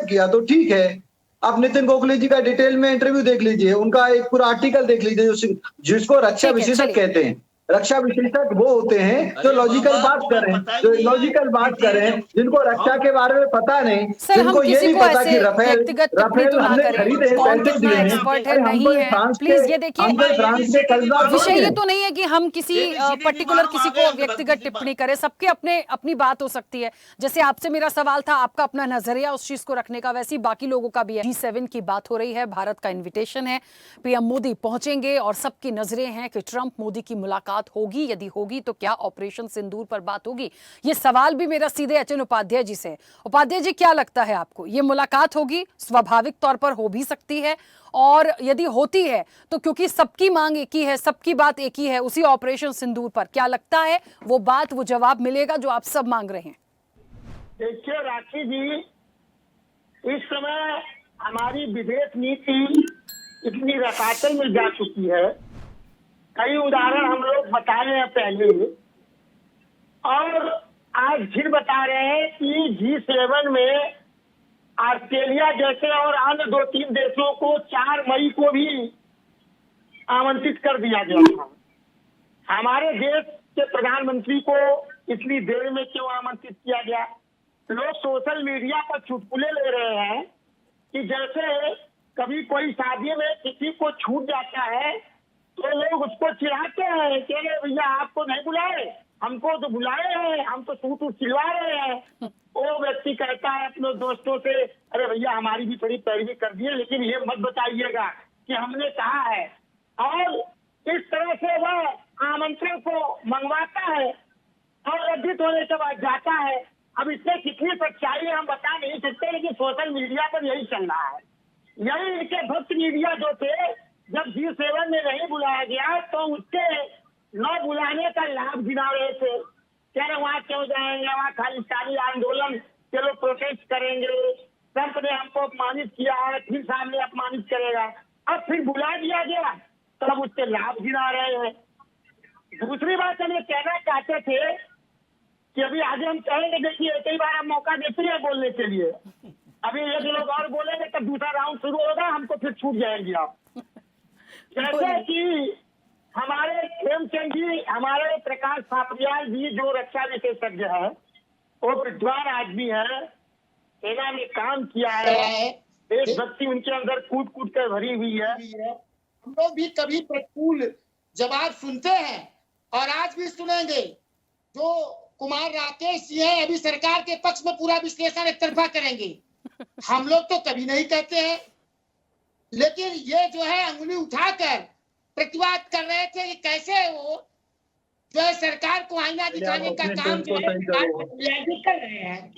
किया तो ठीक है। आप नितिन गोखले जी का डिटेल में इंटरव्यू देख लीजिए, उनका एक पूरा आर्टिकल देख लीजिए, जिसको रक्षा विशेषज्ञ कहते हैं। रक्षा विशेषज्ञ वो होते हैं जो लॉजिकल बात करें, जिनको रक्षा के बारे में पता नहीं, जिनको ये नहीं पता कि राफेल हमने खरीदे, पैसे दिए हैं। प्लीज ये देखिए, विषय ये तो नहीं है कि हम किसी पर्टिकुलर किसी को व्यक्तिगत टिप्पणी करें। सबके अपनी बात हो सकती है। जैसे आपसे मेरा सवाल था, आपका अपना नजरिया उस चीज को रखने का, वैसे ही बाकी लोगों का भी है। G7 की बात हो रही है, भारत का इन्विटेशन है, पीएम मोदी पहुंचेंगे और सबकी नजरें हैं कि ट्रंप मोदी की मुलाकात होगी। यदि होगी तो क्या ऑपरेशन सिंदूर पर बात होगी? ये सवाल भी मेरा सीधे एचएन उपाध्याय जी से। उपाध्याय जी, क्या लगता है आपको, ये मुलाकात होगी? स्वाभाविक तौर पर हो भी सकती है, और यदि होती है तो क्योंकि सबकी मांग एक ही है, सबकी बात एक ही है उसी ऑपरेशन सिंदूर पर, क्या लगता है वो बात, वो जवाब मिलेगा जो आप सब मांग रहे हैं? देखिए राखी जी, इस समय हमारी विदेश नीति इतनी रसातल में जा चुकी है, कई उदाहरण हम लोग बताए हैं पहले, और आज फिर बता रहे हैं कि G7 में ऑस्ट्रेलिया जैसे और अन्य 2-3 देशों को 4 मई को भी आमंत्रित कर दिया गया था। हमारे देश के प्रधानमंत्री को इतनी देर में क्यों आमंत्रित किया गया? लोग सोशल मीडिया पर चुटकुले ले रहे हैं कि जैसे कभी कोई शादी में किसी को छूट जाता है तो लोग उसको चिढ़ाते हैं कि भैया आपको नहीं बुलाए, हमको तो बुलाए हैं, हम तो सूट सिलवा रहे हैं। वो व्यक्ति कहता है अपने दोस्तों से, अरे भैया हमारी भी थोड़ी पैरवी कर दिए, लेकिन ये मत बताइएगा कि हमने कहा है। और इस तरह से वह आमंत्रण को मंगवाता है और लज्जित होने के बाद जाता है। अब इसमें कितनी सच्चाई है हम बता नहीं सकते, लेकिन सोशल मीडिया पर यही चल रहा है। यही इनके भक्त मीडिया जो थे, जब G7 में नहीं बुलाया गया तो उसके न बुलाने का लाभ गिना रहे थे। कह रहे वहां क्यों जाएंगे, वहां खालिस्तानी आंदोलन के लोग प्रोटेस्ट करेंगे, ट्रंप ने हमको अपमानित किया है, फिर सामने अपमानित करेगा। अब फिर बुला दिया गया तो अब उसके लाभ गिना रहे हैं। दूसरी बात हम ये कहना चाहते थे कि अभी आगे हम कहेंगे, देखिए कई बार आप मौका देते हैं बोलने के लिए, अभी एक लोग और बोलेंगे तब दूसरा राउंड शुरू होगा, हमको फिर छूट जाएंगी आप। जैसे कि हमारे खेमचंद जी, हमारे प्रकाश सापरियाल जी जो रक्षा विशेषज्ञ है, वो विद्वान आदमी है, सेना में काम किया है, देशभक्ति उनके अंदर कूट कूट कर भरी हुई है। हम लोग भी कभी प्रतिकूल जवाब सुनते हैं और आज भी सुनेंगे। जो कुमार राकेश जी हैं अभी सरकार के पक्ष में पूरा विश्लेषण एक तरफा करेंगे, हम लोग तो कभी नहीं कहते हैं, लेकिन ये जो है अंगुली उठाकर प्रतिवाद कर रहे थे कि कैसे वो जो है सरकार को आईना दिखाने का काम जो है कर रहे हैं।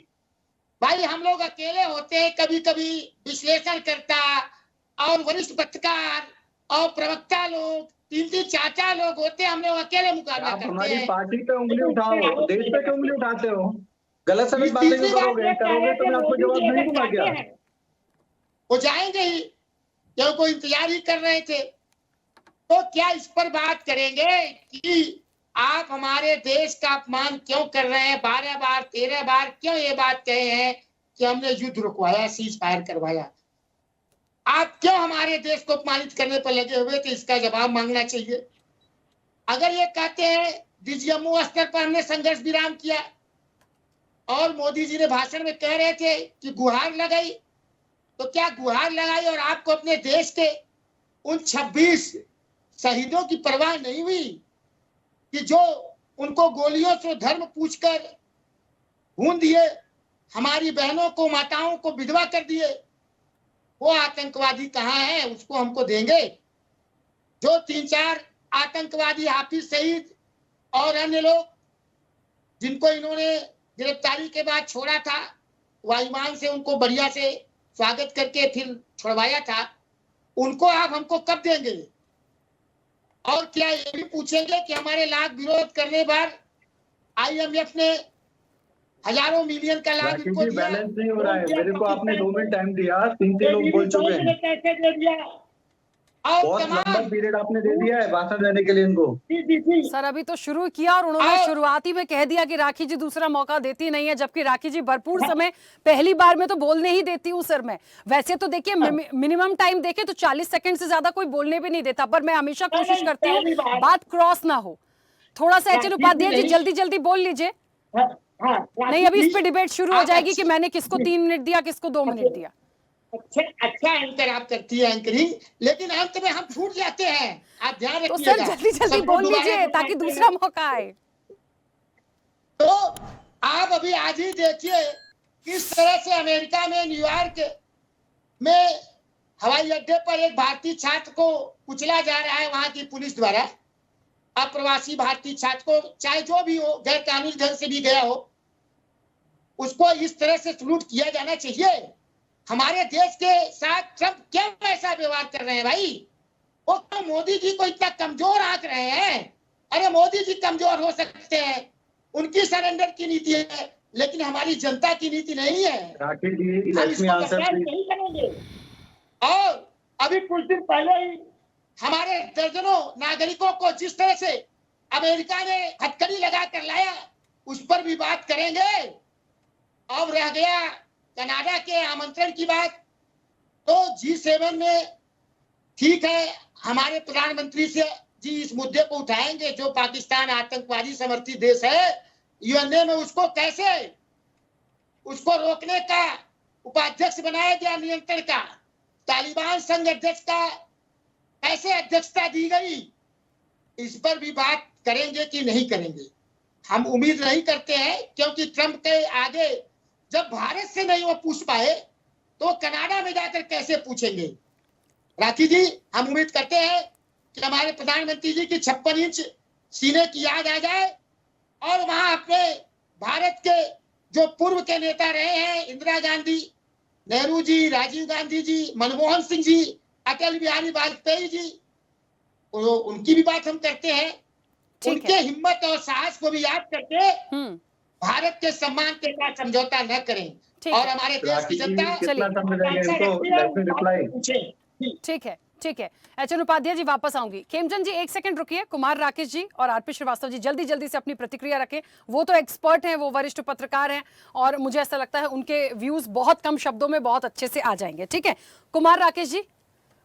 भाई हम लोग अकेले होते हैं, कभी कभी विश्लेषणकर्ता और वरिष्ठ पत्रकार और प्रवक्ता लोग, 3-3 4-4 लोग होते हैं, हम लोग अकेले मुकाबला करते हैं। हमारी पार्टी पे उंगली उठाओ, देश पे क्यों उंगली उठाते हो? गलत सभी बातें क्यों करोगे तो मैं आपको जवाब नहीं दूंगा क्या? वो जाएंगे ही, क्यों कोई इंतजार ही कर रहे थे। तो क्या इस पर बात करेंगे कि आप हमारे देश का अपमान क्यों कर रहे हैं? 12 बार 13 बार क्यों ये बात कहे हैं कि हमने युद्ध रुकवाया, सीज फायर करवाया? आप क्यों हमारे देश को अपमानित करने पर लगे हुए थे? इसका जवाब मांगना चाहिए। अगर ये कहते हैं डीजीएमओ स्तर पर हमने संघर्ष विराम किया और मोदी जी ने भाषण में कह रहे थे कि गुहार लगाई, तो क्या गुहार लगाई और आपको अपने देश के उन 26 शहीदों की परवाह नहीं हुई कि जो उनको गोलियों से धर्म पूछकर भून दिए, हमारी बहनों को, माताओं को विधवा कर दिए? वो आतंकवादी कहाँ है? उसको हमको देंगे। जो 3-4 आतंकवादी हाफिज सईद और अन्य लोग जिनको इन्होंने गिरफ्तारी के बाद छोड़ा था, वायुमान से उनको बढ़िया से स्वागत करके फिर छुड़वाया था, उनको आप हमको कब देंगे? और क्या ये भी पूछेंगे कि हमारे लाख विरोध करने पर IMF ने हजारों मिलियन का लाभ इनको दिया? बैलेंस नहीं हो रहा है। मेरे को आपने 2 मिनट टाइम दिया, 3 लोग बोल चुके हैं। कैसे दे दिया? और बहुत लंबा पीरियड आपने दे दिया है भाषण देने के लिए इनको। सर अभी तो शुरू किया और उन्होंने शुरुआती में कह दिया कि राखी जी दूसरा मौका देती नहीं है, जबकि राखी जी भरपूर समय पहली बार में तो बोलने ही देती हूँ सर मैं। वैसे तो देखिए मिनिमम टाइम देखे तो 40 सेकंड से ज्यादा कोई बोलने भी नहीं देता, पर मैं हमेशा कोशिश करती हूँ बात क्रॉस ना हो। थोड़ा सा एचएल उपाध्याय जी जल्दी जल्दी बोल लीजिए। नहीं अभी इस पे डिबेट शुरू हो जाएगी कि मैंने किसको 3 मिनट दिया, किसको 2 मिनट दिया। अच्छा एंकर आप करती है एंकरिंग, लेकिन अंत में हम छूट जाते हैं, आप ध्यान तो रखिएगा। सर जल्दी जल्दी बोल लीजिए ताकि दूसरा मौका आए। तो आप अभी आज ही देखिए किस तरह से अमेरिका में न्यूयॉर्क में हवाई अड्डे पर एक भारतीय छात्र को कुचला जा रहा है वहां की पुलिस द्वारा। अप्रवासी भारतीय छात्र को, चाहे जो भी हो, गैर कानूनी ढंग से भी गया हो, उसको इस तरह से सलूट किया जाना चाहिए। हमारे देश के साथ ट्रंप क्यों ऐसा व्यवहार कर रहे हैं भाई? वो तो मोदी जी को इतना कमजोर आंक रहे हैं। अरे मोदी जी कमजोर हो सकते हैं, उनकी सरेंडर की नीति है, लेकिन हमारी जनता की नीति नहीं है। राकेश जी, हम इसको बर्दाश्त नहीं करेंगे। और अभी कुछ दिन पहले ही हमारे दर्जनों नागरिकों को जिस तरह से अमेरिका ने हथकड़ी लगा कर लाया, उस पर भी बात करेंगे। अब रह गया कनाडा के आमंत्रण की बात, तो G7 में ठीक है, हमारे प्रधानमंत्री से जी इस मुद्दे को उठाएंगे। जो पाकिस्तान आतंकवादी समर्थित देश है, यूएनए में उसको कैसे उसको रोकने का उपाध्यक्ष बनाया गया, नियंत्रण का। तालिबान संघ अध्यक्ष का कैसे अध्यक्षता दी गई, इस पर भी बात करेंगे कि नहीं करेंगे? हम उम्मीद नहीं करते हैं, क्योंकि ट्रंप के आगे जब भारत से नहीं वो पूछ पाए तो कनाडा में जाकर कैसे पूछेंगे? राखी जी, हम उम्मीद करते हैं कि हमारे प्रधानमंत्री जी की 56 इंच सीने की याद आ जाए और वहां अपने भारत के जो पूर्व के नेता रहे हैं, इंदिरा गांधी, नेहरू जी, राजीव गांधी जी, मनमोहन सिंह जी, अटल बिहारी वाजपेयी जी, उनकी भी बात हम करते हैं। उनके हिम्मत और साहस को भी याद करके भारत के सम्मान के साथ समझौता न करें और हमारे देश की जनता ठीक है ठीक है, एचएन उपाध्याय जी वापस आऊंगी। खेमचंद जी एक सेकंड रुकिए, कुमार राकेश जी और आरपी श्रीवास्तव जी जल्दी जल्दी से अपनी प्रतिक्रिया रखें। वो तो एक्सपर्ट हैं, वो वरिष्ठ पत्रकार हैं और मुझे ऐसा लगता है उनके व्यूज बहुत कम शब्दों में बहुत अच्छे से आ जाएंगे। ठीक है, कुमार राकेश जी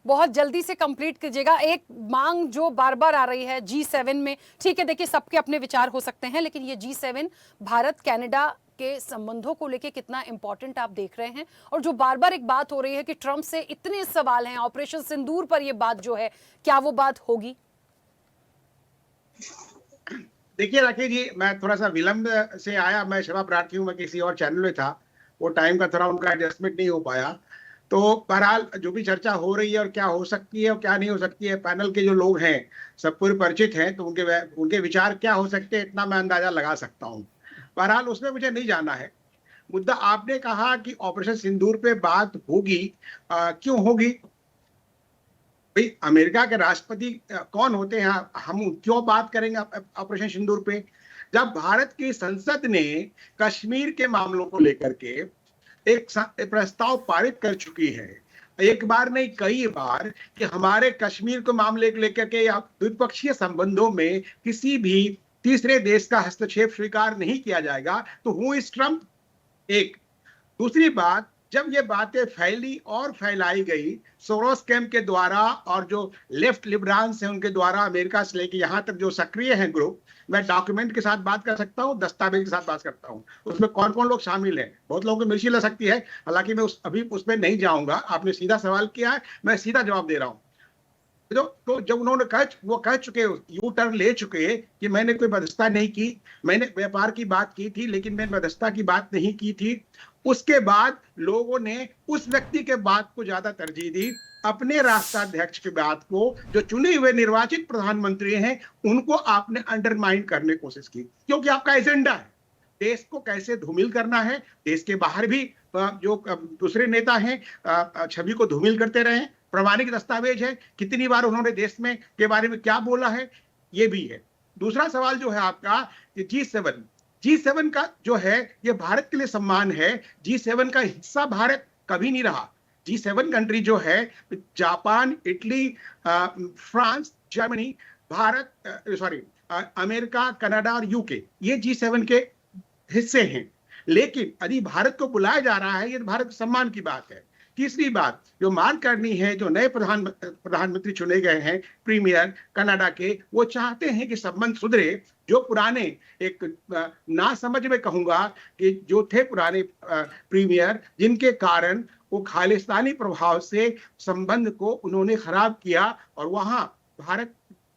बहुत जल्दी से कंप्लीट कीजिएगा। एक मांग जो बार बार आ रही है G7 में, ठीक है देखिए सबके अपने विचार हो सकते हैं, लेकिन ये G7 भारत कनाडा के संबंधों को लेके कितना इंपॉर्टेंट आप देख रहे हैं, और जो बार बार एक बात हो रही है कि ट्रंप से इतने सवाल हैं, ऑपरेशन सिंदूर पर ये बात जो है, क्या वो बात होगी? देखिए राकेश जी, मैं थोड़ा सा विलंब से आया, मैं क्षमा प्रार्थी हूँ, मैं किसी और चैनल में था, वो टाइम का थोड़ा उनका एडजस्टमेंट नहीं हो पाया। तो बहरहाल जो भी चर्चा हो रही है और क्या हो सकती है और क्या नहीं हो सकती है, पैनल के जो लोग हैं सब पूरे परिचित हैं, तो उनके विचार क्या हो सकते हैं इतना मैं अंदाजा लगा सकता हूँ। बहरहाल उसमें मुझे नहीं जाना है। मुद्दा आपने कहा कि ऑपरेशन सिंदूर पे बात होगी, क्यों होगी? भाई अमेरिका के राष्ट्रपति कौन होते हैं, हम क्यों बात करेंगे ऑपरेशन सिंदूर पे? जब भारत की संसद ने कश्मीर के मामलों को लेकर के एक प्रस्ताव पारित कर चुकी है, एक बार नहीं कई बार, कि हमारे कश्मीर को मामले को लेकर के या द्विपक्षीय संबंधों में किसी भी तीसरे देश का हस्तक्षेप स्वीकार नहीं किया जाएगा, तो हु इज ट्रम्प? एक। दूसरी बात, जब ये बातें फैली और फैलाई गई सोरोस कैंप के द्वारा और जो लेफ्ट लिबरल्स हैं उनके द्वारा, अमेरिका से लेकर यहाँ तक जो सक्रिय हैं ग्रुप, मैं डॉक्यूमेंट के साथ बात कर सकता हूँ, दस्तावेज के साथ बात करता हूँ, उसमें कौन कौन लोग शामिल हैं। बहुत लोगों को मिर्ची लग सकती है, हालांकि मैं अभी उसमें नहीं जाऊंगा। आपने सीधा सवाल किया है, मैं सीधा जवाब दे रहा हूँ। तो जब उन्होंने कह चुके, यू टर्न ले चुके कि मैंने कोई मध्यस्थता नहीं की, मैंने व्यापार की बात की थी लेकिन मैंने मध्यस्थता की बात नहीं की थी, उसके बाद लोगों ने उस व्यक्ति के बात को ज्यादा तरजीह दी, अपने राष्ट्राध्यक्ष की बात को, जो चुने हुए निर्वाचित प्रधानमंत्री हैं उनको आपने अंडरमाइन करने की कोशिश की, क्योंकि आपका एजेंडा है देश को कैसे धूमिल करना है। देश के बाहर भी जो दूसरे नेता हैं छवि को धूमिल करते रहे, प्रमाणिक दस्तावेज है, कितनी बार उन्होंने देश में के बारे में क्या बोला है, ये भी है। दूसरा सवाल जो है आपका G7 का जो है, ये भारत के लिए सम्मान है। G7 का हिस्सा भारत कभी नहीं रहा। G7 कंट्री जो है, Japan, Italy, France, Germany, America, Canada और यूके, ये G7 के हिस्से हैं। लेकिन यदि भारत को बुलाया जा रहा है, ये भारत के सम्मान की बात है। तीसरी बात जो मांग करनी है, जो नए प्रधानमंत्री चुने गए हैं प्रीमियर कनाडा के, वो चाहते हैं कि संबंध सुधरे। जो पुराने एक ना समझ में कहूंगा कि जो थे पुराने प्रीमियर, जिनके कारण वो खालिस्तानी प्रभाव से संबंध को उन्होंने खराब किया, और वहां भारत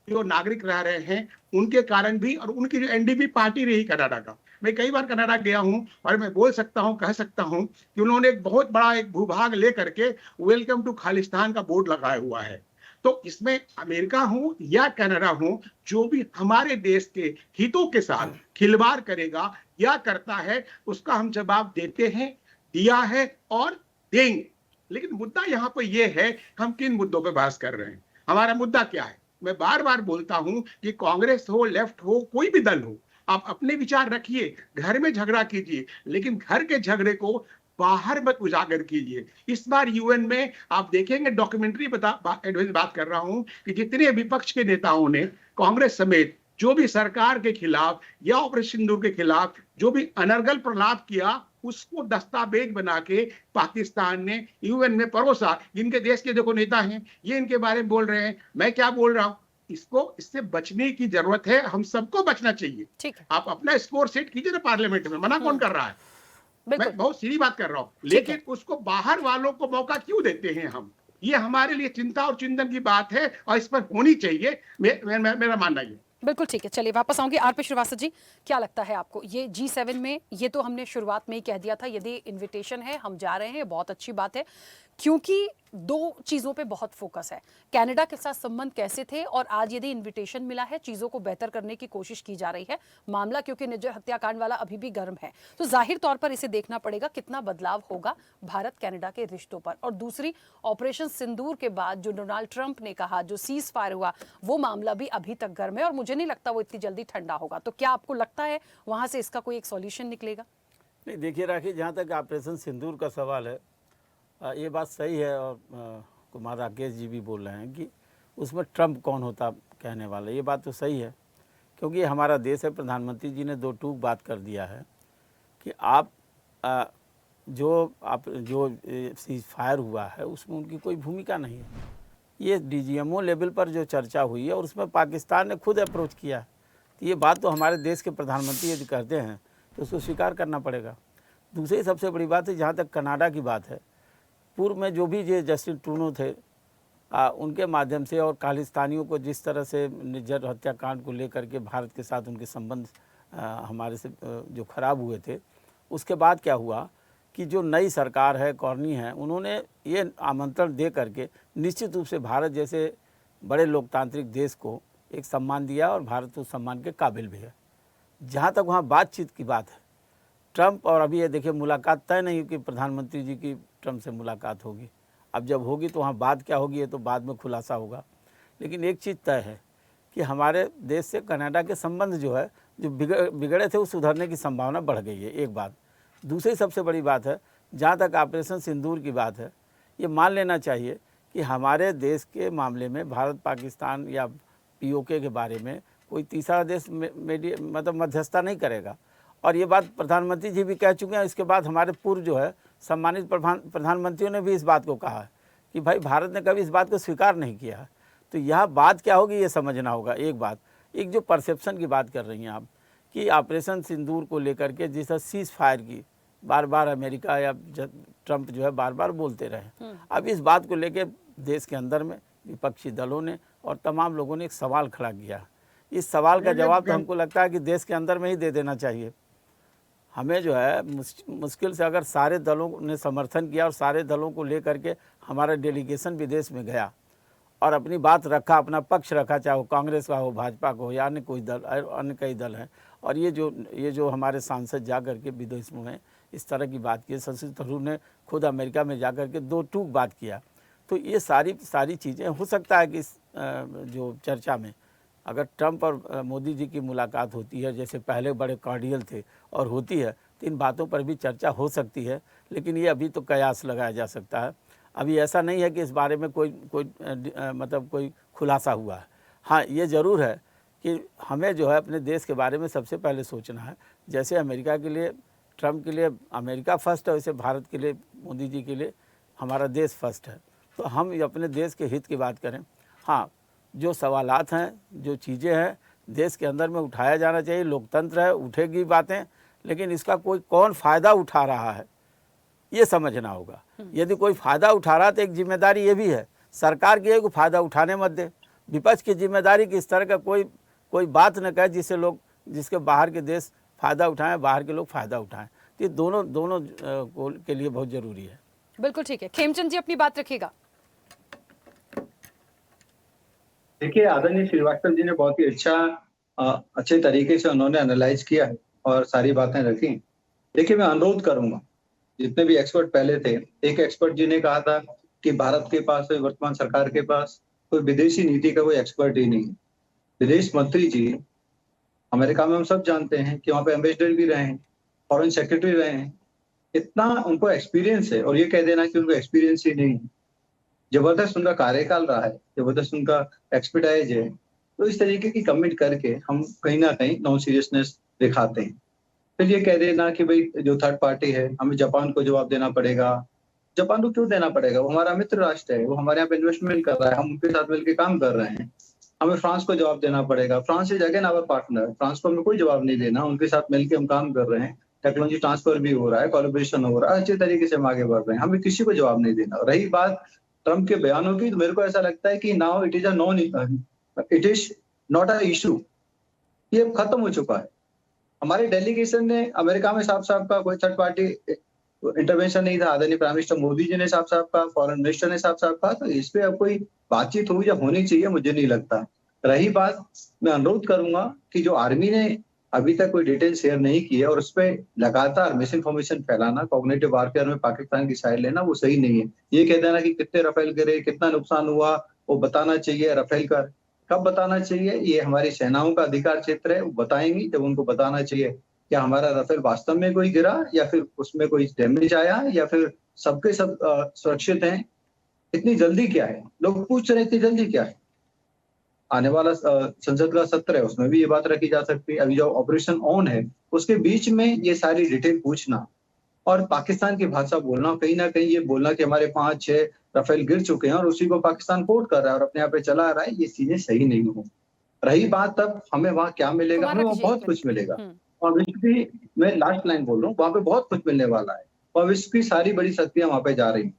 जो नागरिक रह रहे हैं उनके कारण भी, और उनकी जो एनडीपी पार्टी रही कनाडा का, मैं कई बार कनाडा गया हूं और मैं बोल सकता हूं, कह सकता हूं कि उन्होंने एक बहुत बड़ा एक भूभाग लेकर के वेलकम टू खालिस्तान का बोर्ड लगाया हुआ है। तो इसमें अमेरिका हो या कनाडा हो, जो भी हमारे देश के हितों के साथ खिलवाड़ करेगा या करता है, उसका हम जवाब देते हैं, दिया है और देंगे। लेकिन मुद्दा यहाँ पर यह है, हम किन मुद्दों पर बहस कर रहे हैं, हमारा मुद्दा क्या है। मैं बार बार बोलता हूं कि कांग्रेस हो, लेफ्ट हो, कोई भी दल हो, आप अपने विचार रखिए, घर में झगड़ा कीजिए, लेकिन घर के झगड़े को बाहर मत उजागर कीजिए। इस बार यूएन में आप देखेंगे, डॉक्यूमेंट्री बात कर रहा हूं कि जितने विपक्ष के नेताओं ने, कांग्रेस समेत, जो भी सरकार के खिलाफ या ऑपरेशन सिंदूर के खिलाफ जो भी अनर्गल प्रलाप किया, उसको दस्तावेज बना के पाकिस्तान ने यूएन में परोसा। जिनके देश के देखो नेता हैं, ये इनके बारे में बोल रहे हैं, मैं क्या बोल रहा हूं। इससे बचने की जरूरत है, हम सबको बचना चाहिए। ठीक है, आप अपना स्कोर सेट कीजिए ना पार्लियामेंट में, मना कौन कर रहा है? मैं बहुत सीधी बात कर रहा हूं, लेकिन उसको बाहर वालों को मौका क्यों देते हैं हम? ये हमारे लिए चिंता और चिंतन की बात है और इस पर होनी चाहिए, मेरा मानना ये। बिल्कुल ठीक है, चलिए वापस आऊंगी। आरपी श्रीवास्तव जी, क्या लगता है आपको ये G7 में, ये तो हमने शुरुआत में ही कह दिया था, यदि इनविटेशन है, हम जा रहे हैं, बहुत अच्छी बात है, क्योंकि दो चीजों पे बहुत फोकस है, कनाडा के साथ संबंध कैसे थे, और आज यदि इनविटेशन मिला है, चीजों को बेहतर करने की कोशिश की जा रही है। मामला क्योंकि निज्जर हत्याकांड वाला अभी भी गर्म है, तो जाहिर तौर पर इसे देखना पड़ेगा कितना बदलाव होगा भारत कनाडा के रिश्तों पर। और दूसरी, ऑपरेशन सिंदूर के बाद जो डोनाल्ड ट्रंप ने कहा, जो सीज फायर हुआ, वो मामला भी अभी तक गर्म है और मुझे नहीं लगता वो इतनी जल्दी ठंडा होगा। तो क्या आपको लगता है वहां से इसका कोई एक सॉल्यूशन निकलेगा? नहीं, देखिए राखी, जहाँ तक ऑपरेशन सिंदूर का सवाल है, ये बात सही है और कुमार राकेश जी भी बोल रहे हैं कि उसमें ट्रंप कौन होता कहने वाला। ये बात तो सही है, क्योंकि हमारा देश है। प्रधानमंत्री जी ने दो टूक बात कर दिया है कि आप जो सीज फायर हुआ है उसमें उनकी कोई भूमिका नहीं है। ये डीजीएमओ लेवल पर जो चर्चा हुई है और उसमें पाकिस्तान ने खुद अप्रोच किया है, तो ये बात तो हमारे देश के प्रधानमंत्री यदि करते हैं तो उसको स्वीकार करना पड़ेगा। दूसरी सबसे बड़ी बात है, जहाँ तक कनाडा की बात है, पूर्व में जो भी ये जस्टिन ट्रूडो थे उनके माध्यम से और खालिस्तानियों को जिस तरह से निर्जर हत्याकांड को लेकर के भारत के साथ उनके संबंध हमारे से जो खराब हुए थे, उसके बाद क्या हुआ कि जो नई सरकार है, कॉर्नी है, उन्होंने ये आमंत्रण दे करके निश्चित रूप से भारत जैसे बड़े लोकतांत्रिक देश को एक सम्मान दिया और भारत उस सम्मान के काबिल भी है। जहाँ तक वहाँ बातचीत की बात है, ट्रंप और अभी ये देखिए मुलाकात तय नहीं कि प्रधानमंत्री जी की ट्रंप से मुलाकात होगी। अब जब होगी तो वहाँ बात क्या होगी ये तो बाद में खुलासा होगा। लेकिन एक चीज़ तय है कि हमारे देश से कनाडा के संबंध जो है, जो बिगड़े थे, वो सुधरने की संभावना बढ़ गई है, एक बात। दूसरी सबसे बड़ी बात है, जहाँ तक ऑपरेशन सिंदूर की बात है, ये मान लेना चाहिए कि हमारे देश के मामले में भारत पाकिस्तान या पीओके के बारे में कोई तीसरा देश मतलब मध्यस्थता नहीं करेगा। और ये बात प्रधानमंत्री जी भी कह चुके हैं। इसके बाद हमारे पूर्व जो है सम्मानित प्रधानमंत्रियों ने भी इस बात को कहा है कि भाई भारत ने कभी इस बात को स्वीकार नहीं किया है। तो यह बात क्या होगी ये समझना होगा। एक बात, एक जो परसेप्शन की बात कर रही हैं आप कि ऑपरेशन सिंदूर को लेकर के जिस सीज फायर की बार बार अमेरिका या ट्रंप जो है बार बार बोलते रहे। अब इस बात को लेकर देश के अंदर में विपक्षी दलों ने और तमाम लोगों ने एक सवाल खड़ा किया। इस सवाल का जवाब तो हमको लगता है कि देश के अंदर में ही दे देना चाहिए। हमें जो है मुश्किल से अगर सारे दलों ने समर्थन किया और सारे दलों को लेकर के हमारा डेलीगेशन विदेश में गया और अपनी बात रखा, अपना पक्ष रखा, चाहे वो कांग्रेस का हो, भाजपा का हो या अन्य कोई दल, अन्य कई दल हैं, और ये जो हमारे सांसद जा कर के विदेश में इस तरह की बात की, शशि थरूर ने खुद अमेरिका में जा कर के दो टूक बात किया। तो ये सारी चीज़ें हो सकता है कि इस जो चर्चा में अगर ट्रंप और मोदी जी की मुलाकात होती है, जैसे पहले बड़े कॉर्डियल थे और होती है, तो इन बातों पर भी चर्चा हो सकती है। लेकिन ये अभी तो कयास लगाया जा सकता है। अभी ऐसा नहीं है कि इस बारे में कोई खुलासा हुआ है। हाँ, ये ज़रूर है कि हमें जो है अपने देश के बारे में सबसे पहले सोचना है। जैसे अमेरिका के लिए, ट्रंप के लिए अमेरिका फर्स्ट है, वैसे भारत के लिए, मोदी जी के लिए हमारा देश फर्स्ट है। तो हम अपने देश के हित की बात करें। हाँ, जो सवालात हैं, जो चीज़ें हैं, देश के अंदर में उठाया जाना चाहिए। लोकतंत्र है, उठेगी बातें, लेकिन इसका कौन फ़ायदा उठा रहा है ये समझना होगा। यदि कोई फ़ायदा उठा रहा तो एक जिम्मेदारी ये भी है सरकार की है कि फ़ायदा उठाने मत दे। विपक्ष की जिम्मेदारी कि इस तरह का कोई बात न कहे जिसके बाहर के देश फ़ायदा उठाएं, बाहर के लोग फ़ायदा उठाएं। तो ये दोनों के लिए बहुत ज़रूरी है। बिल्कुल ठीक है। खेमचंद जी अपनी बात रखिएगा। देखिए, आदरणीय श्रीवास्तव जी ने बहुत ही अच्छे तरीके से उन्होंने एनालाइज किया है और सारी बातें रखी। देखिए, मैं अनुरोध करूंगा, जितने भी एक्सपर्ट पहले थे, एक एक्सपर्ट जी ने कहा था कि भारत के पास, वर्तमान सरकार के पास कोई विदेशी नीति का कोई एक्सपर्ट ही नहीं है। विदेश मंत्री जी अमेरिका में हम सब जानते हैं कि वहाँ पे एम्बेसडर भी रहे हैं, फॉरेन सेक्रेटरी रहे हैं, इतना उनको एक्सपीरियंस है। और ये कह देना कि उनको एक्सपीरियंस ही नहीं है, जबरदस्त उनका कार्यकाल रहा है, जबरदस्त उनका एक्सपर्टाइज है। तो इस तरीके की कमिट करके हम कहीं ना कहीं नॉन सीरियसनेस दिखाते हैं। फिर ये कह देना कि भाई जो थर्ड पार्टी है, हमें जापान को जवाब देना पड़ेगा। जापान को क्यों देना पड़ेगा? वो हमारा मित्र राष्ट्र है, वो हमारे यहाँ पे इन्वेस्टमेंट कर रहा है, हम उनके साथ मिलकर काम कर रहे हैं। हमें फ्रांस को जवाब देना पड़ेगा। France is again our partner, France को हमें कोई जवाब नहीं देना, उनके साथ मिलकर हम काम कर रहे हैं, टेक्नोलॉजी ट्रांसफर भी हो रहा है, कोलैबोरेशन हो रहा है, अच्छे तरीके से हम आगे बढ़ रहे हैं, हमें किसी को जवाब नहीं देना। रही बात ट्रंप के बयानों की, तो मेरे को ऐसा लगता है कि now it is not a issue, ये खत्म हो चुका है। हमारे डेलीगेशन ने अमेरिका में साफ साफ का कोई थर्ड पार्टी इंटरवेंशन नहीं था। आदरणीय प्राइम मिनिस्टर मोदी जी ने साफ साफ कहा, फॉरेन मिनिस्टर ने साफ साफ कहा। तो इस पे अब कोई बातचीत हुई या होनी चाहिए, मुझे नहीं लगता। रही बात, मैं अनुरोध करूंगा कि जो आर्मी ने अभी तक कोई डिटेल शेयर नहीं की है और उस पर लगातार मिस इन्फॉर्मेशन फैलाना, कॉग्निटिव वारफेयर में पाकिस्तान की साइड लेना, वो सही नहीं है। ये कह देना कि कितने राफेल गिरे, कितना नुकसान हुआ, वो बताना चाहिए। राफेल का कब बताना चाहिए, ये हमारी सेनाओं का अधिकार क्षेत्र है, वो बताएंगी जब उनको बताना चाहिए। क्या हमारा राफेल वास्तव में कोई गिरा या फिर उसमें कोई डैमेज आया या फिर सबके सब सुरक्षित हैं। इतनी जल्दी क्या है? लोग पूछ रहे हैं इतनी जल्दी क्या है? आने वाला संसद का सत्र है, उसमें भी ये बात रखी जा सकती है। अभी जो ऑपरेशन ऑन है उसके बीच में ये सारी डिटेल पूछना और पाकिस्तान की भाषा बोलना, कहीं ना कहीं ये बोलना कि हमारे 5-6 राफेल गिर चुके हैं और उसी को पाकिस्तान कोट कर रहा है और अपने यहाँ पे चला आ रहा है, ये चीजें सही नहीं हो। रही बात तब हमें वहाँ क्या मिलेगा, हमें वहाँ बहुत कुछ मिलेगा और विश्व की, मैं लास्ट लाइन बोल रहा हूँ, वहाँ पे बहुत कुछ मिलने वाला है और विश्व की सारी बड़ी शक्तियां वहाँ पे जा रही हैं।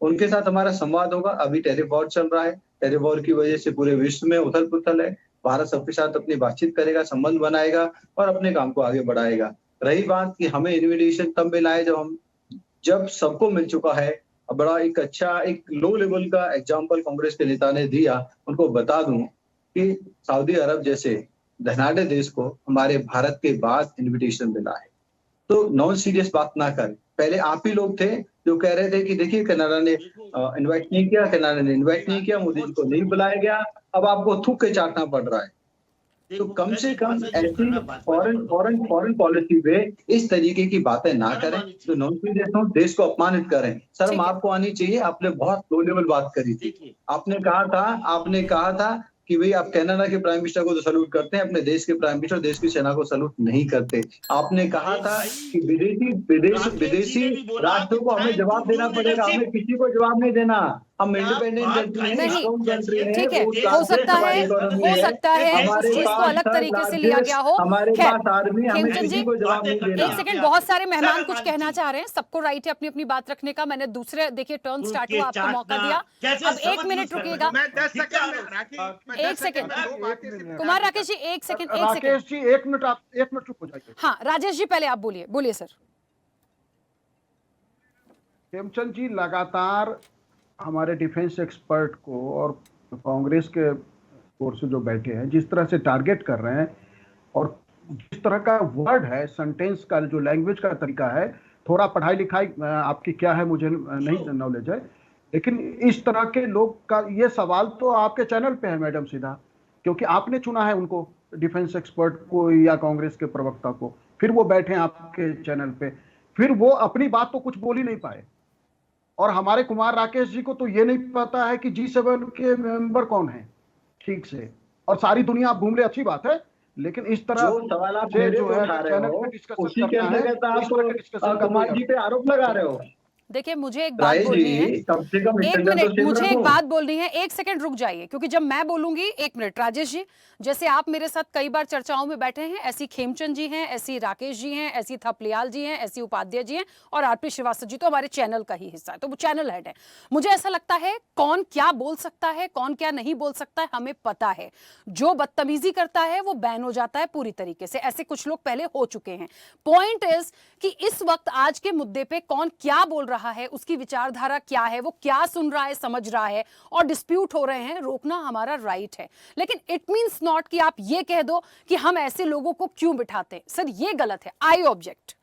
उनके साथ हमारा संवाद होगा। अभी टेरिफ वॉर चल रहा है, टेरिफ वॉर की वजह से पूरे विश्व में उथल पुथल है। भारत सबके साथ अपनी बातचीत करेगा, संबंध बनाएगा और अपने काम को आगे बढ़ाएगा। रही बात कि हमें इन्विटेशन तब मिला है जब सबको मिल चुका है। बड़ा एक अच्छा एक लो लेवल का एग्जाम्पल कांग्रेस के नेता ने दिया। उनको बता दूं कि सऊदी अरब जैसे धनाढ़ देश को हमारे भारत के बाद इन्विटेशन मिला है। तो नॉन सीरियस बात ना कर। पहले आप ही लोग थे जो कह रहे थे कि देखिए कनाडा ने इन्वाइट नहीं किया, कनाडा ने इन्वाइट नहीं किया, मोदी जी को नहीं बुलाया गया, अब आपको थूक के चाटना पड़ रहा है। तो कम से कम ऐसी फॉरेन पॉलिसी पे इस तरीके की बातें ना करें तो नॉन सीरियस देश को अपमानित करें। शर्म आपको आनी चाहिए। आपने बहुत लो लेवल बात करी थी। आपने कहा था कि भाई आप कनाडा के प्राइम मिनिस्टर को तो सैल्यूट करते हैं, अपने देश के प्राइम मिनिस्टर देश की सेना को सैल्यूट नहीं करते। आपने कहा था कि विदेशी राष्ट्रों को हमें जवाब देना पड़ेगा, हमें किसी को जवाब नहीं देना, हम इंडिपेंडेंट कंट्री हैं, स्ट्रॉन्ग कंट्री हैं। ठीक है, हो सकता है उस चीज को अलग तरीके से लिया गया हो। हमारे पास आर्मी, हमें किसी को जवाब नहीं देना। एक सेकंड, बहुत सारे मेहमान कुछ कहना चाह रहे हैं, सबको राइट है अपनी अपनी बात रखने का। मैंने दूसरे देखिए टर्न स्टार्ट हुआ, आपको मौका दिया, अब 1 minute रुकिएगा। 1 second Kumar Rakesh ji, 1 second. Rakesh ji 1 minute, आप 1 मिनट चुप हो जाइए। हाँ राजेश जी पहले आप बोलिए सर। खेमचंद जी लगातार हमारे डिफेंस एक्सपर्ट को और कांग्रेस के ओर से जो बैठे हैं जिस तरह से टारगेट कर रहे हैं और जिस तरह का वर्ड है, सेंटेंस का जो लैंग्वेज का तरीका है, थोड़ा पढ़ाई लिखाई आपकी क्या है मुझे नहीं नॉलेज है, लेकिन इस तरह के लोग का ये सवाल तो आपके चैनल पे है मैडम सीधा, क्योंकि आपने चुना है उनको, डिफेंस एक्सपर्ट को या कांग्रेस के प्रवक्ता को, फिर वो बैठे आपके चैनल पे, फिर वो अपनी बात तो कुछ बोल ही नहीं पाए। और हमारे कुमार राकेश जी को तो ये नहीं पता है कि G7 के मेंबर कौन है ठीक से, और सारी दुनिया आप घूम ले, अच्छी बात है, लेकिन इस तरह जो सवाल आप जो है चैनल पे डिस्कशन उसी के अंतर्गत आप कुमार जी पे आरोप लगा रहे हो। देखिए मुझे एक बात बोलनी है, 1 मिनट मुझे एक बात बोलनी है, 1 सेकंड रुक जाइए, क्योंकि जब मैं बोलूंगी 1 मिनट। राजेश जी, जैसे आप मेरे साथ कई बार चर्चाओं में बैठे हैं, ऐसी खेमचंद जी हैं, ऐसी राकेश जी हैं, ऐसी थपलियाल जी हैं, ऐसी उपाध्याय जी हैं और आरपी श्रीवास्तव जी तो हमारे चैनल का ही हिस्सा है, तो वो चैनल हेड है। मुझे ऐसा लगता है कौन क्या बोल सकता है, कौन क्या नहीं बोल सकता है हमें पता है। जो बदतमीजी करता है वो बैन हो जाता है पूरी तरीके से, ऐसे कुछ लोग पहले हो चुके हैं। पॉइंट इज कि इस वक्त आज के मुद्दे पे कौन क्या बोल रहा है, उसकी विचारधारा क्या है, वो क्या सुन रहा है, समझ रहा है, और डिस्प्यूट हो रहे हैं, रोकना हमारा राइट है। लेकिन इट मींस नॉट कि आप ये कह दो कि हम ऐसे लोगों को क्यों बिठाते हैं। सर ये गलत है, आई ऑब्जेक्ट।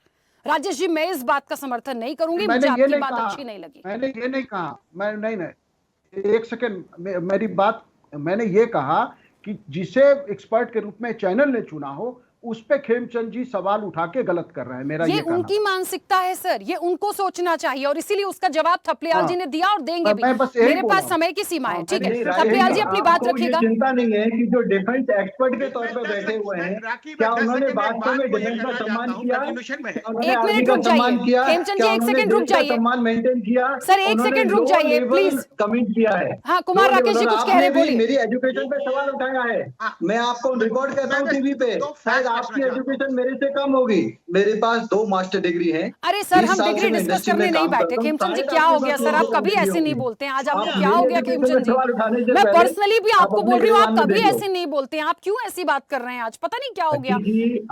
राजेश जी मैं इस बात का समर्थन नहीं करूंगी, मुझे आपकी बात अच्छी नहीं लगी। मैंने ये नहीं कहा, मैं नहीं 1 सेकंड, मेरी बात, मैंने ये कहा कि जिसे एक्सपर्ट के रूप में चैनल ने चुना हो उस पे खेमचंद जी सवाल उठा के गलत कर रहे हैं। मेरा ये उनकी मानसिकता है सर, ये उनको सोचना चाहिए और इसीलिए उसका जवाब थपलियाल जी ने दिया और देंगे भी। मेरे पास समय की सीमा है, ठीक है थपलियाल जी अपनी बात रखिएगा। चिंता नहीं है कि जो डिफेंस एक्सपर्ट के तौर पर बैठे हुए हैं, क्या उन्होंने वास्तव में डिफेंस का सम्मान किया? 1 मिनट रुक जाइए खेमचंद जी, 1 सेकंड रुक जाइए, सम्मान मेंटेन किया सर, 1 सेकंड रुक जाइए प्लीज। कमिट किया है। हाँ कुमार राकेश जी कुछ कह रहे हैं, बोलिए। मेरी एजुकेशन पे सवाल उठाया है, मैं आपको रिकॉर्ड करता हूँ टीवी पे, शायद आपकी एजुकेशन मेरे से कम होगी। मेरे पास 2 मास्टर डिग्री हैं। अरे सर हम डिग्री डिस्कस करने नहीं बैठे। खेमचंद जी क्या हो गया सर, आप कभी ऐसे नहीं बोलते हैं। आज आपको क्या हो गया खेमचंद जी? मैं पर्सनली भी आपको बोल रही हूँ, आप कभी ऐसे नहीं बोलते हैं, आप क्यों ऐसी बात कर रहे हैं? आज पता नहीं क्या हो गया।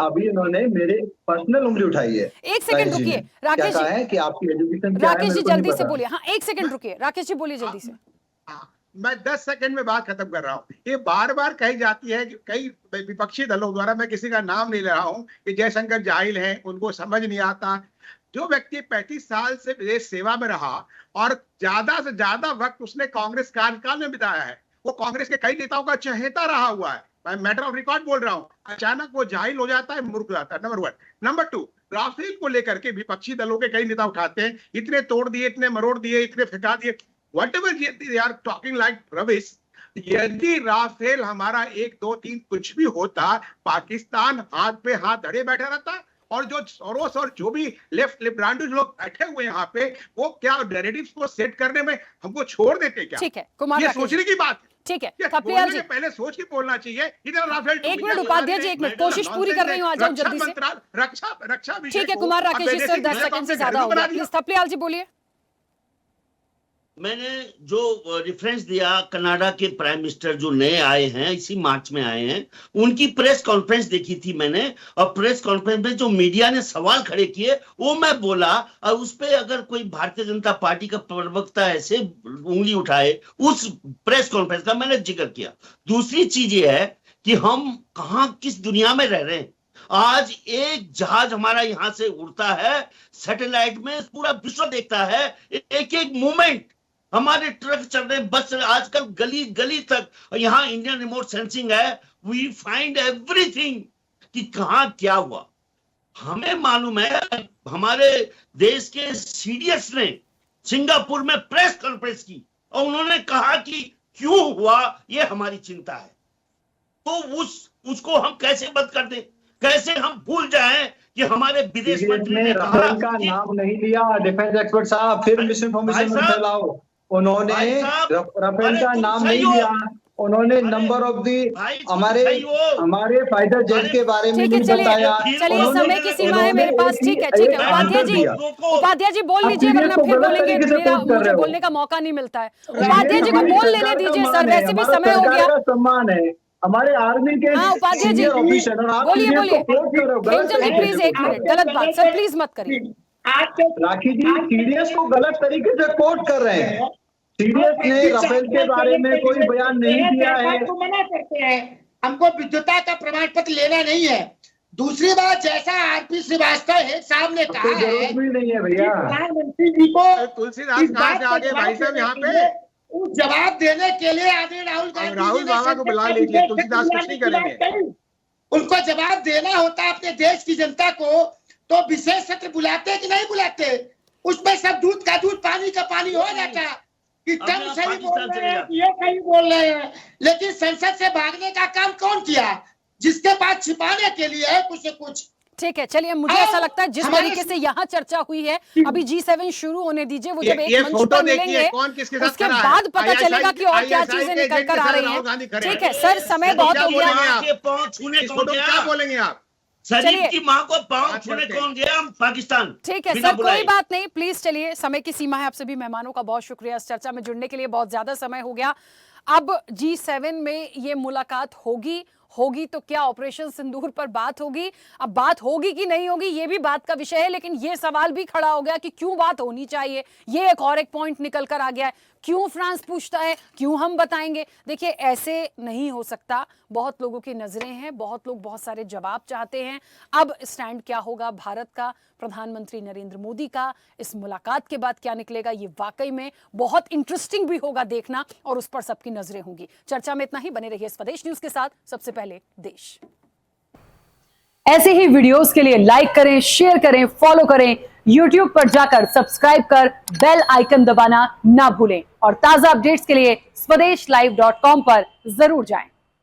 अभी उन्होंने मेरे पर्सनल उंगली उठाई है। 1 सेकंड रुकिए राकेश जी, कि आपकी एजुकेशन राकेश जी जल्दी से बोलिए। हाँ 1 सेकंड रुकिए राकेश जी, बोलिए जल्दी से। मैं 10 सेकंड में बात खत्म कर रहा हूँ। ये बार बार कही जाती है कई विपक्षी दलों द्वारा, मैं किसी का नाम नहीं ले रहा हूँ, कि जयशंकर जाहिल हैं, उनको समझ नहीं आता। जो व्यक्ति 35 साल से विदेश सेवा में रहा और ज्यादा से ज्यादा वक्त उसने कांग्रेस कार्यकाल में बिताया है, वो कांग्रेस के कई नेताओं का चहेता रहा हुआ है, मैं मैटर ऑफ रिकॉर्ड बोल रहा हूँ, अचानक वो जाहिल हो जाता है, मूर्ख हो जाता है। नंबर 1। नंबर 2, राफेल को लेकर के विपक्षी दलों के कई नेता उठाते हैं, इतने तोड़ दिए, इतने मरोड़ दिए, इतने फेंका दिए। whatever they are talking like rubbish, यदि राफेल हमारा 1, 2, 3 कुछ भी होता, पाकिस्तान हाथ पे हाथ धरे बैठा रहता, और जो सोरोस और जो भी लेफ्ट लिबरांडोज लोग बैठे हुए यहाँ पे, वो क्या नैरेटिव्स को सेट करने में हमको छोड़ देते क्या? ठीक है कुमार, ये सोचने की बात है। ठीक है ये थपलियाल जी, पहले सोच के बोलना चाहिए। इधर राफेल, एक मिनट उपाध्याय जी, एक मिनट, कोशिश पूरी कर रही हूँ, आ जाऊं जल्दी से। रक्षा ठीक है कुमार राकेश जी, सर 10 सेकंड से ज्यादा हो गया, प्लीज थपलियाल जी बोलिए। मैंने जो रेफरेंस दिया, कनाडा के प्राइम मिनिस्टर जो नए आए हैं, इसी मार्च में आए हैं, उनकी प्रेस कॉन्फ्रेंस देखी थी मैंने, और प्रेस कॉन्फ्रेंस में जो मीडिया ने सवाल खड़े किए वो मैं बोला, और उस पे अगर कोई भारतीय जनता पार्टी का प्रवक्ता ऐसे उंगली उठाए, उस प्रेस कॉन्फ्रेंस का मैंने जिक्र किया। दूसरी चीज ये है कि हम कहां किस दुनिया में रह रहे हैं। आज एक जहाज हमारा यहां से उड़ता है, सैटेलाइट में पूरा विश्व देखता है, एक एक मूवमेंट, हमारे ट्रक चल रहे, बस आजकल गली गली तक यहाँ इंडियन रिमोट सेंसिंग है, वी फाइंड एवरीथिंग कि कहां क्या हुआ। हमें मालूम है, हमारे देश के सीडीएस ने सिंगापुर में प्रेस कॉन्फ्रेंस की और उन्होंने कहा कि क्यों हुआ ये हमारी चिंता है। तो उसको हम कैसे बंद कर दें, कैसे हम भूल जाएं कि हमारे विदेश मंत्री ने कहा का नाम नहीं लिया डिफेंस एक्सपर्ट साहब, फिर मिस इन्फॉर्मेशन फैलाओ। उन्होंने राफेल का नाम नहीं लिया, उन्होंने नंबर ऑफ दी हमारे फाइटर जेट के बारे में नहीं बताया। चलिए समय की सीमा है मेरे पास, ठीक है ठीक है। उपाध्याय जी बोल लीजिए, वरना फिर बोलेंगे मुझे बोलने का मौका नहीं मिलता है। उपाध्याय जी को बोल लेने दीजिए सर, वैसे भी समय हो गया। सम्मान है हमारे आर्मी के सीनियर ऑफिसर, बोलिए बोलिए प्लीज, एक मिनट, गलत बात सर, प्लीज मत करिए। राखी जी सीडीएस को गलत तरीके से कोट कर रहे हैं। सीडीएस ने राफेल के बारे में कोई बयान नहीं दिया है। मना करते हैं, हमको विद्युता का प्रमाण पत्र लेना नहीं है। दूसरी बात, जैसा आरपी श्रीवास्तव साहब ने कहा है, नहीं है भैया, प्रधानमंत्री जी को तुलसीदास कहाँ से आगे भाई साहब यहाँ पे जवाब देने के लिए आदरणीय राहुल बाबा को बुला लीजिए, तुलसीदास कुछ नहीं करेंगे। उनको जवाब देना होता है अपने देश की जनता को, तो विशेष सत्र बुलाते कि नहीं बुलाते? उसमें सब दूध का दूध पानी का पानी हो जाता कि टर्म सही बोल रहे हैं, ये सही बोल रहे हैं। लेकिन संसद से भागने का काम कौन किया, जिसके पास छिपाने के लिए है कुछ न कुछ। ठीक है, चलिए मुझे ऐसा लगता है जिस तरीके से यहाँ चर्चा हुई है, अभी G7 शुरू होने दीजिए, वो जब एक मंच पर मिलेंगे उसके बाद पता चलेगा कि और क्या चीजें निकल कर आ रही हैं। ठीक है सर, समय बहुत हो गया। क्या बोलेंगे आप? शरीफ की मां को पांव छूने कौन गया? पाकिस्तान। ठीक है सर, कोई बात नहीं, प्लीज चलिए, समय की सीमा है। आप सभी मेहमानों का बहुत शुक्रिया इस चर्चा में जुड़ने के लिए, बहुत ज्यादा समय हो गया। अब G7 में ये मुलाकात होगी तो क्या ऑपरेशन सिंदूर पर बात होगी? अब बात होगी कि नहीं होगी ये भी बात का विषय है, लेकिन ये सवाल भी खड़ा हो गया कि क्यों बात होनी चाहिए। ये एक और एक पॉइंट निकल कर आ गया है, क्यों फ्रांस पूछता है, क्यों हम बताएंगे? देखिए ऐसे नहीं हो सकता, बहुत लोगों की नजरें हैं, बहुत लोग बहुत सारे जवाब चाहते हैं। अब स्टैंड क्या होगा भारत का, प्रधानमंत्री नरेंद्र मोदी का, इस मुलाकात के बाद क्या निकलेगा, ये वाकई में बहुत इंटरेस्टिंग भी होगा देखना, और उस पर सबकी नजरें होंगी। चर्चा में इतना ही, बने रहिए स्वदेश न्यूज के साथ। सबसे पहले देश। ऐसे ही वीडियोस के लिए लाइक करें, शेयर करें, फॉलो करें, YouTube पर जाकर सब्सक्राइब कर बेल आइकन दबाना ना भूलें, और ताजा अपडेट्स के लिए स्वदेशलाइव.com पर जरूर जाएं।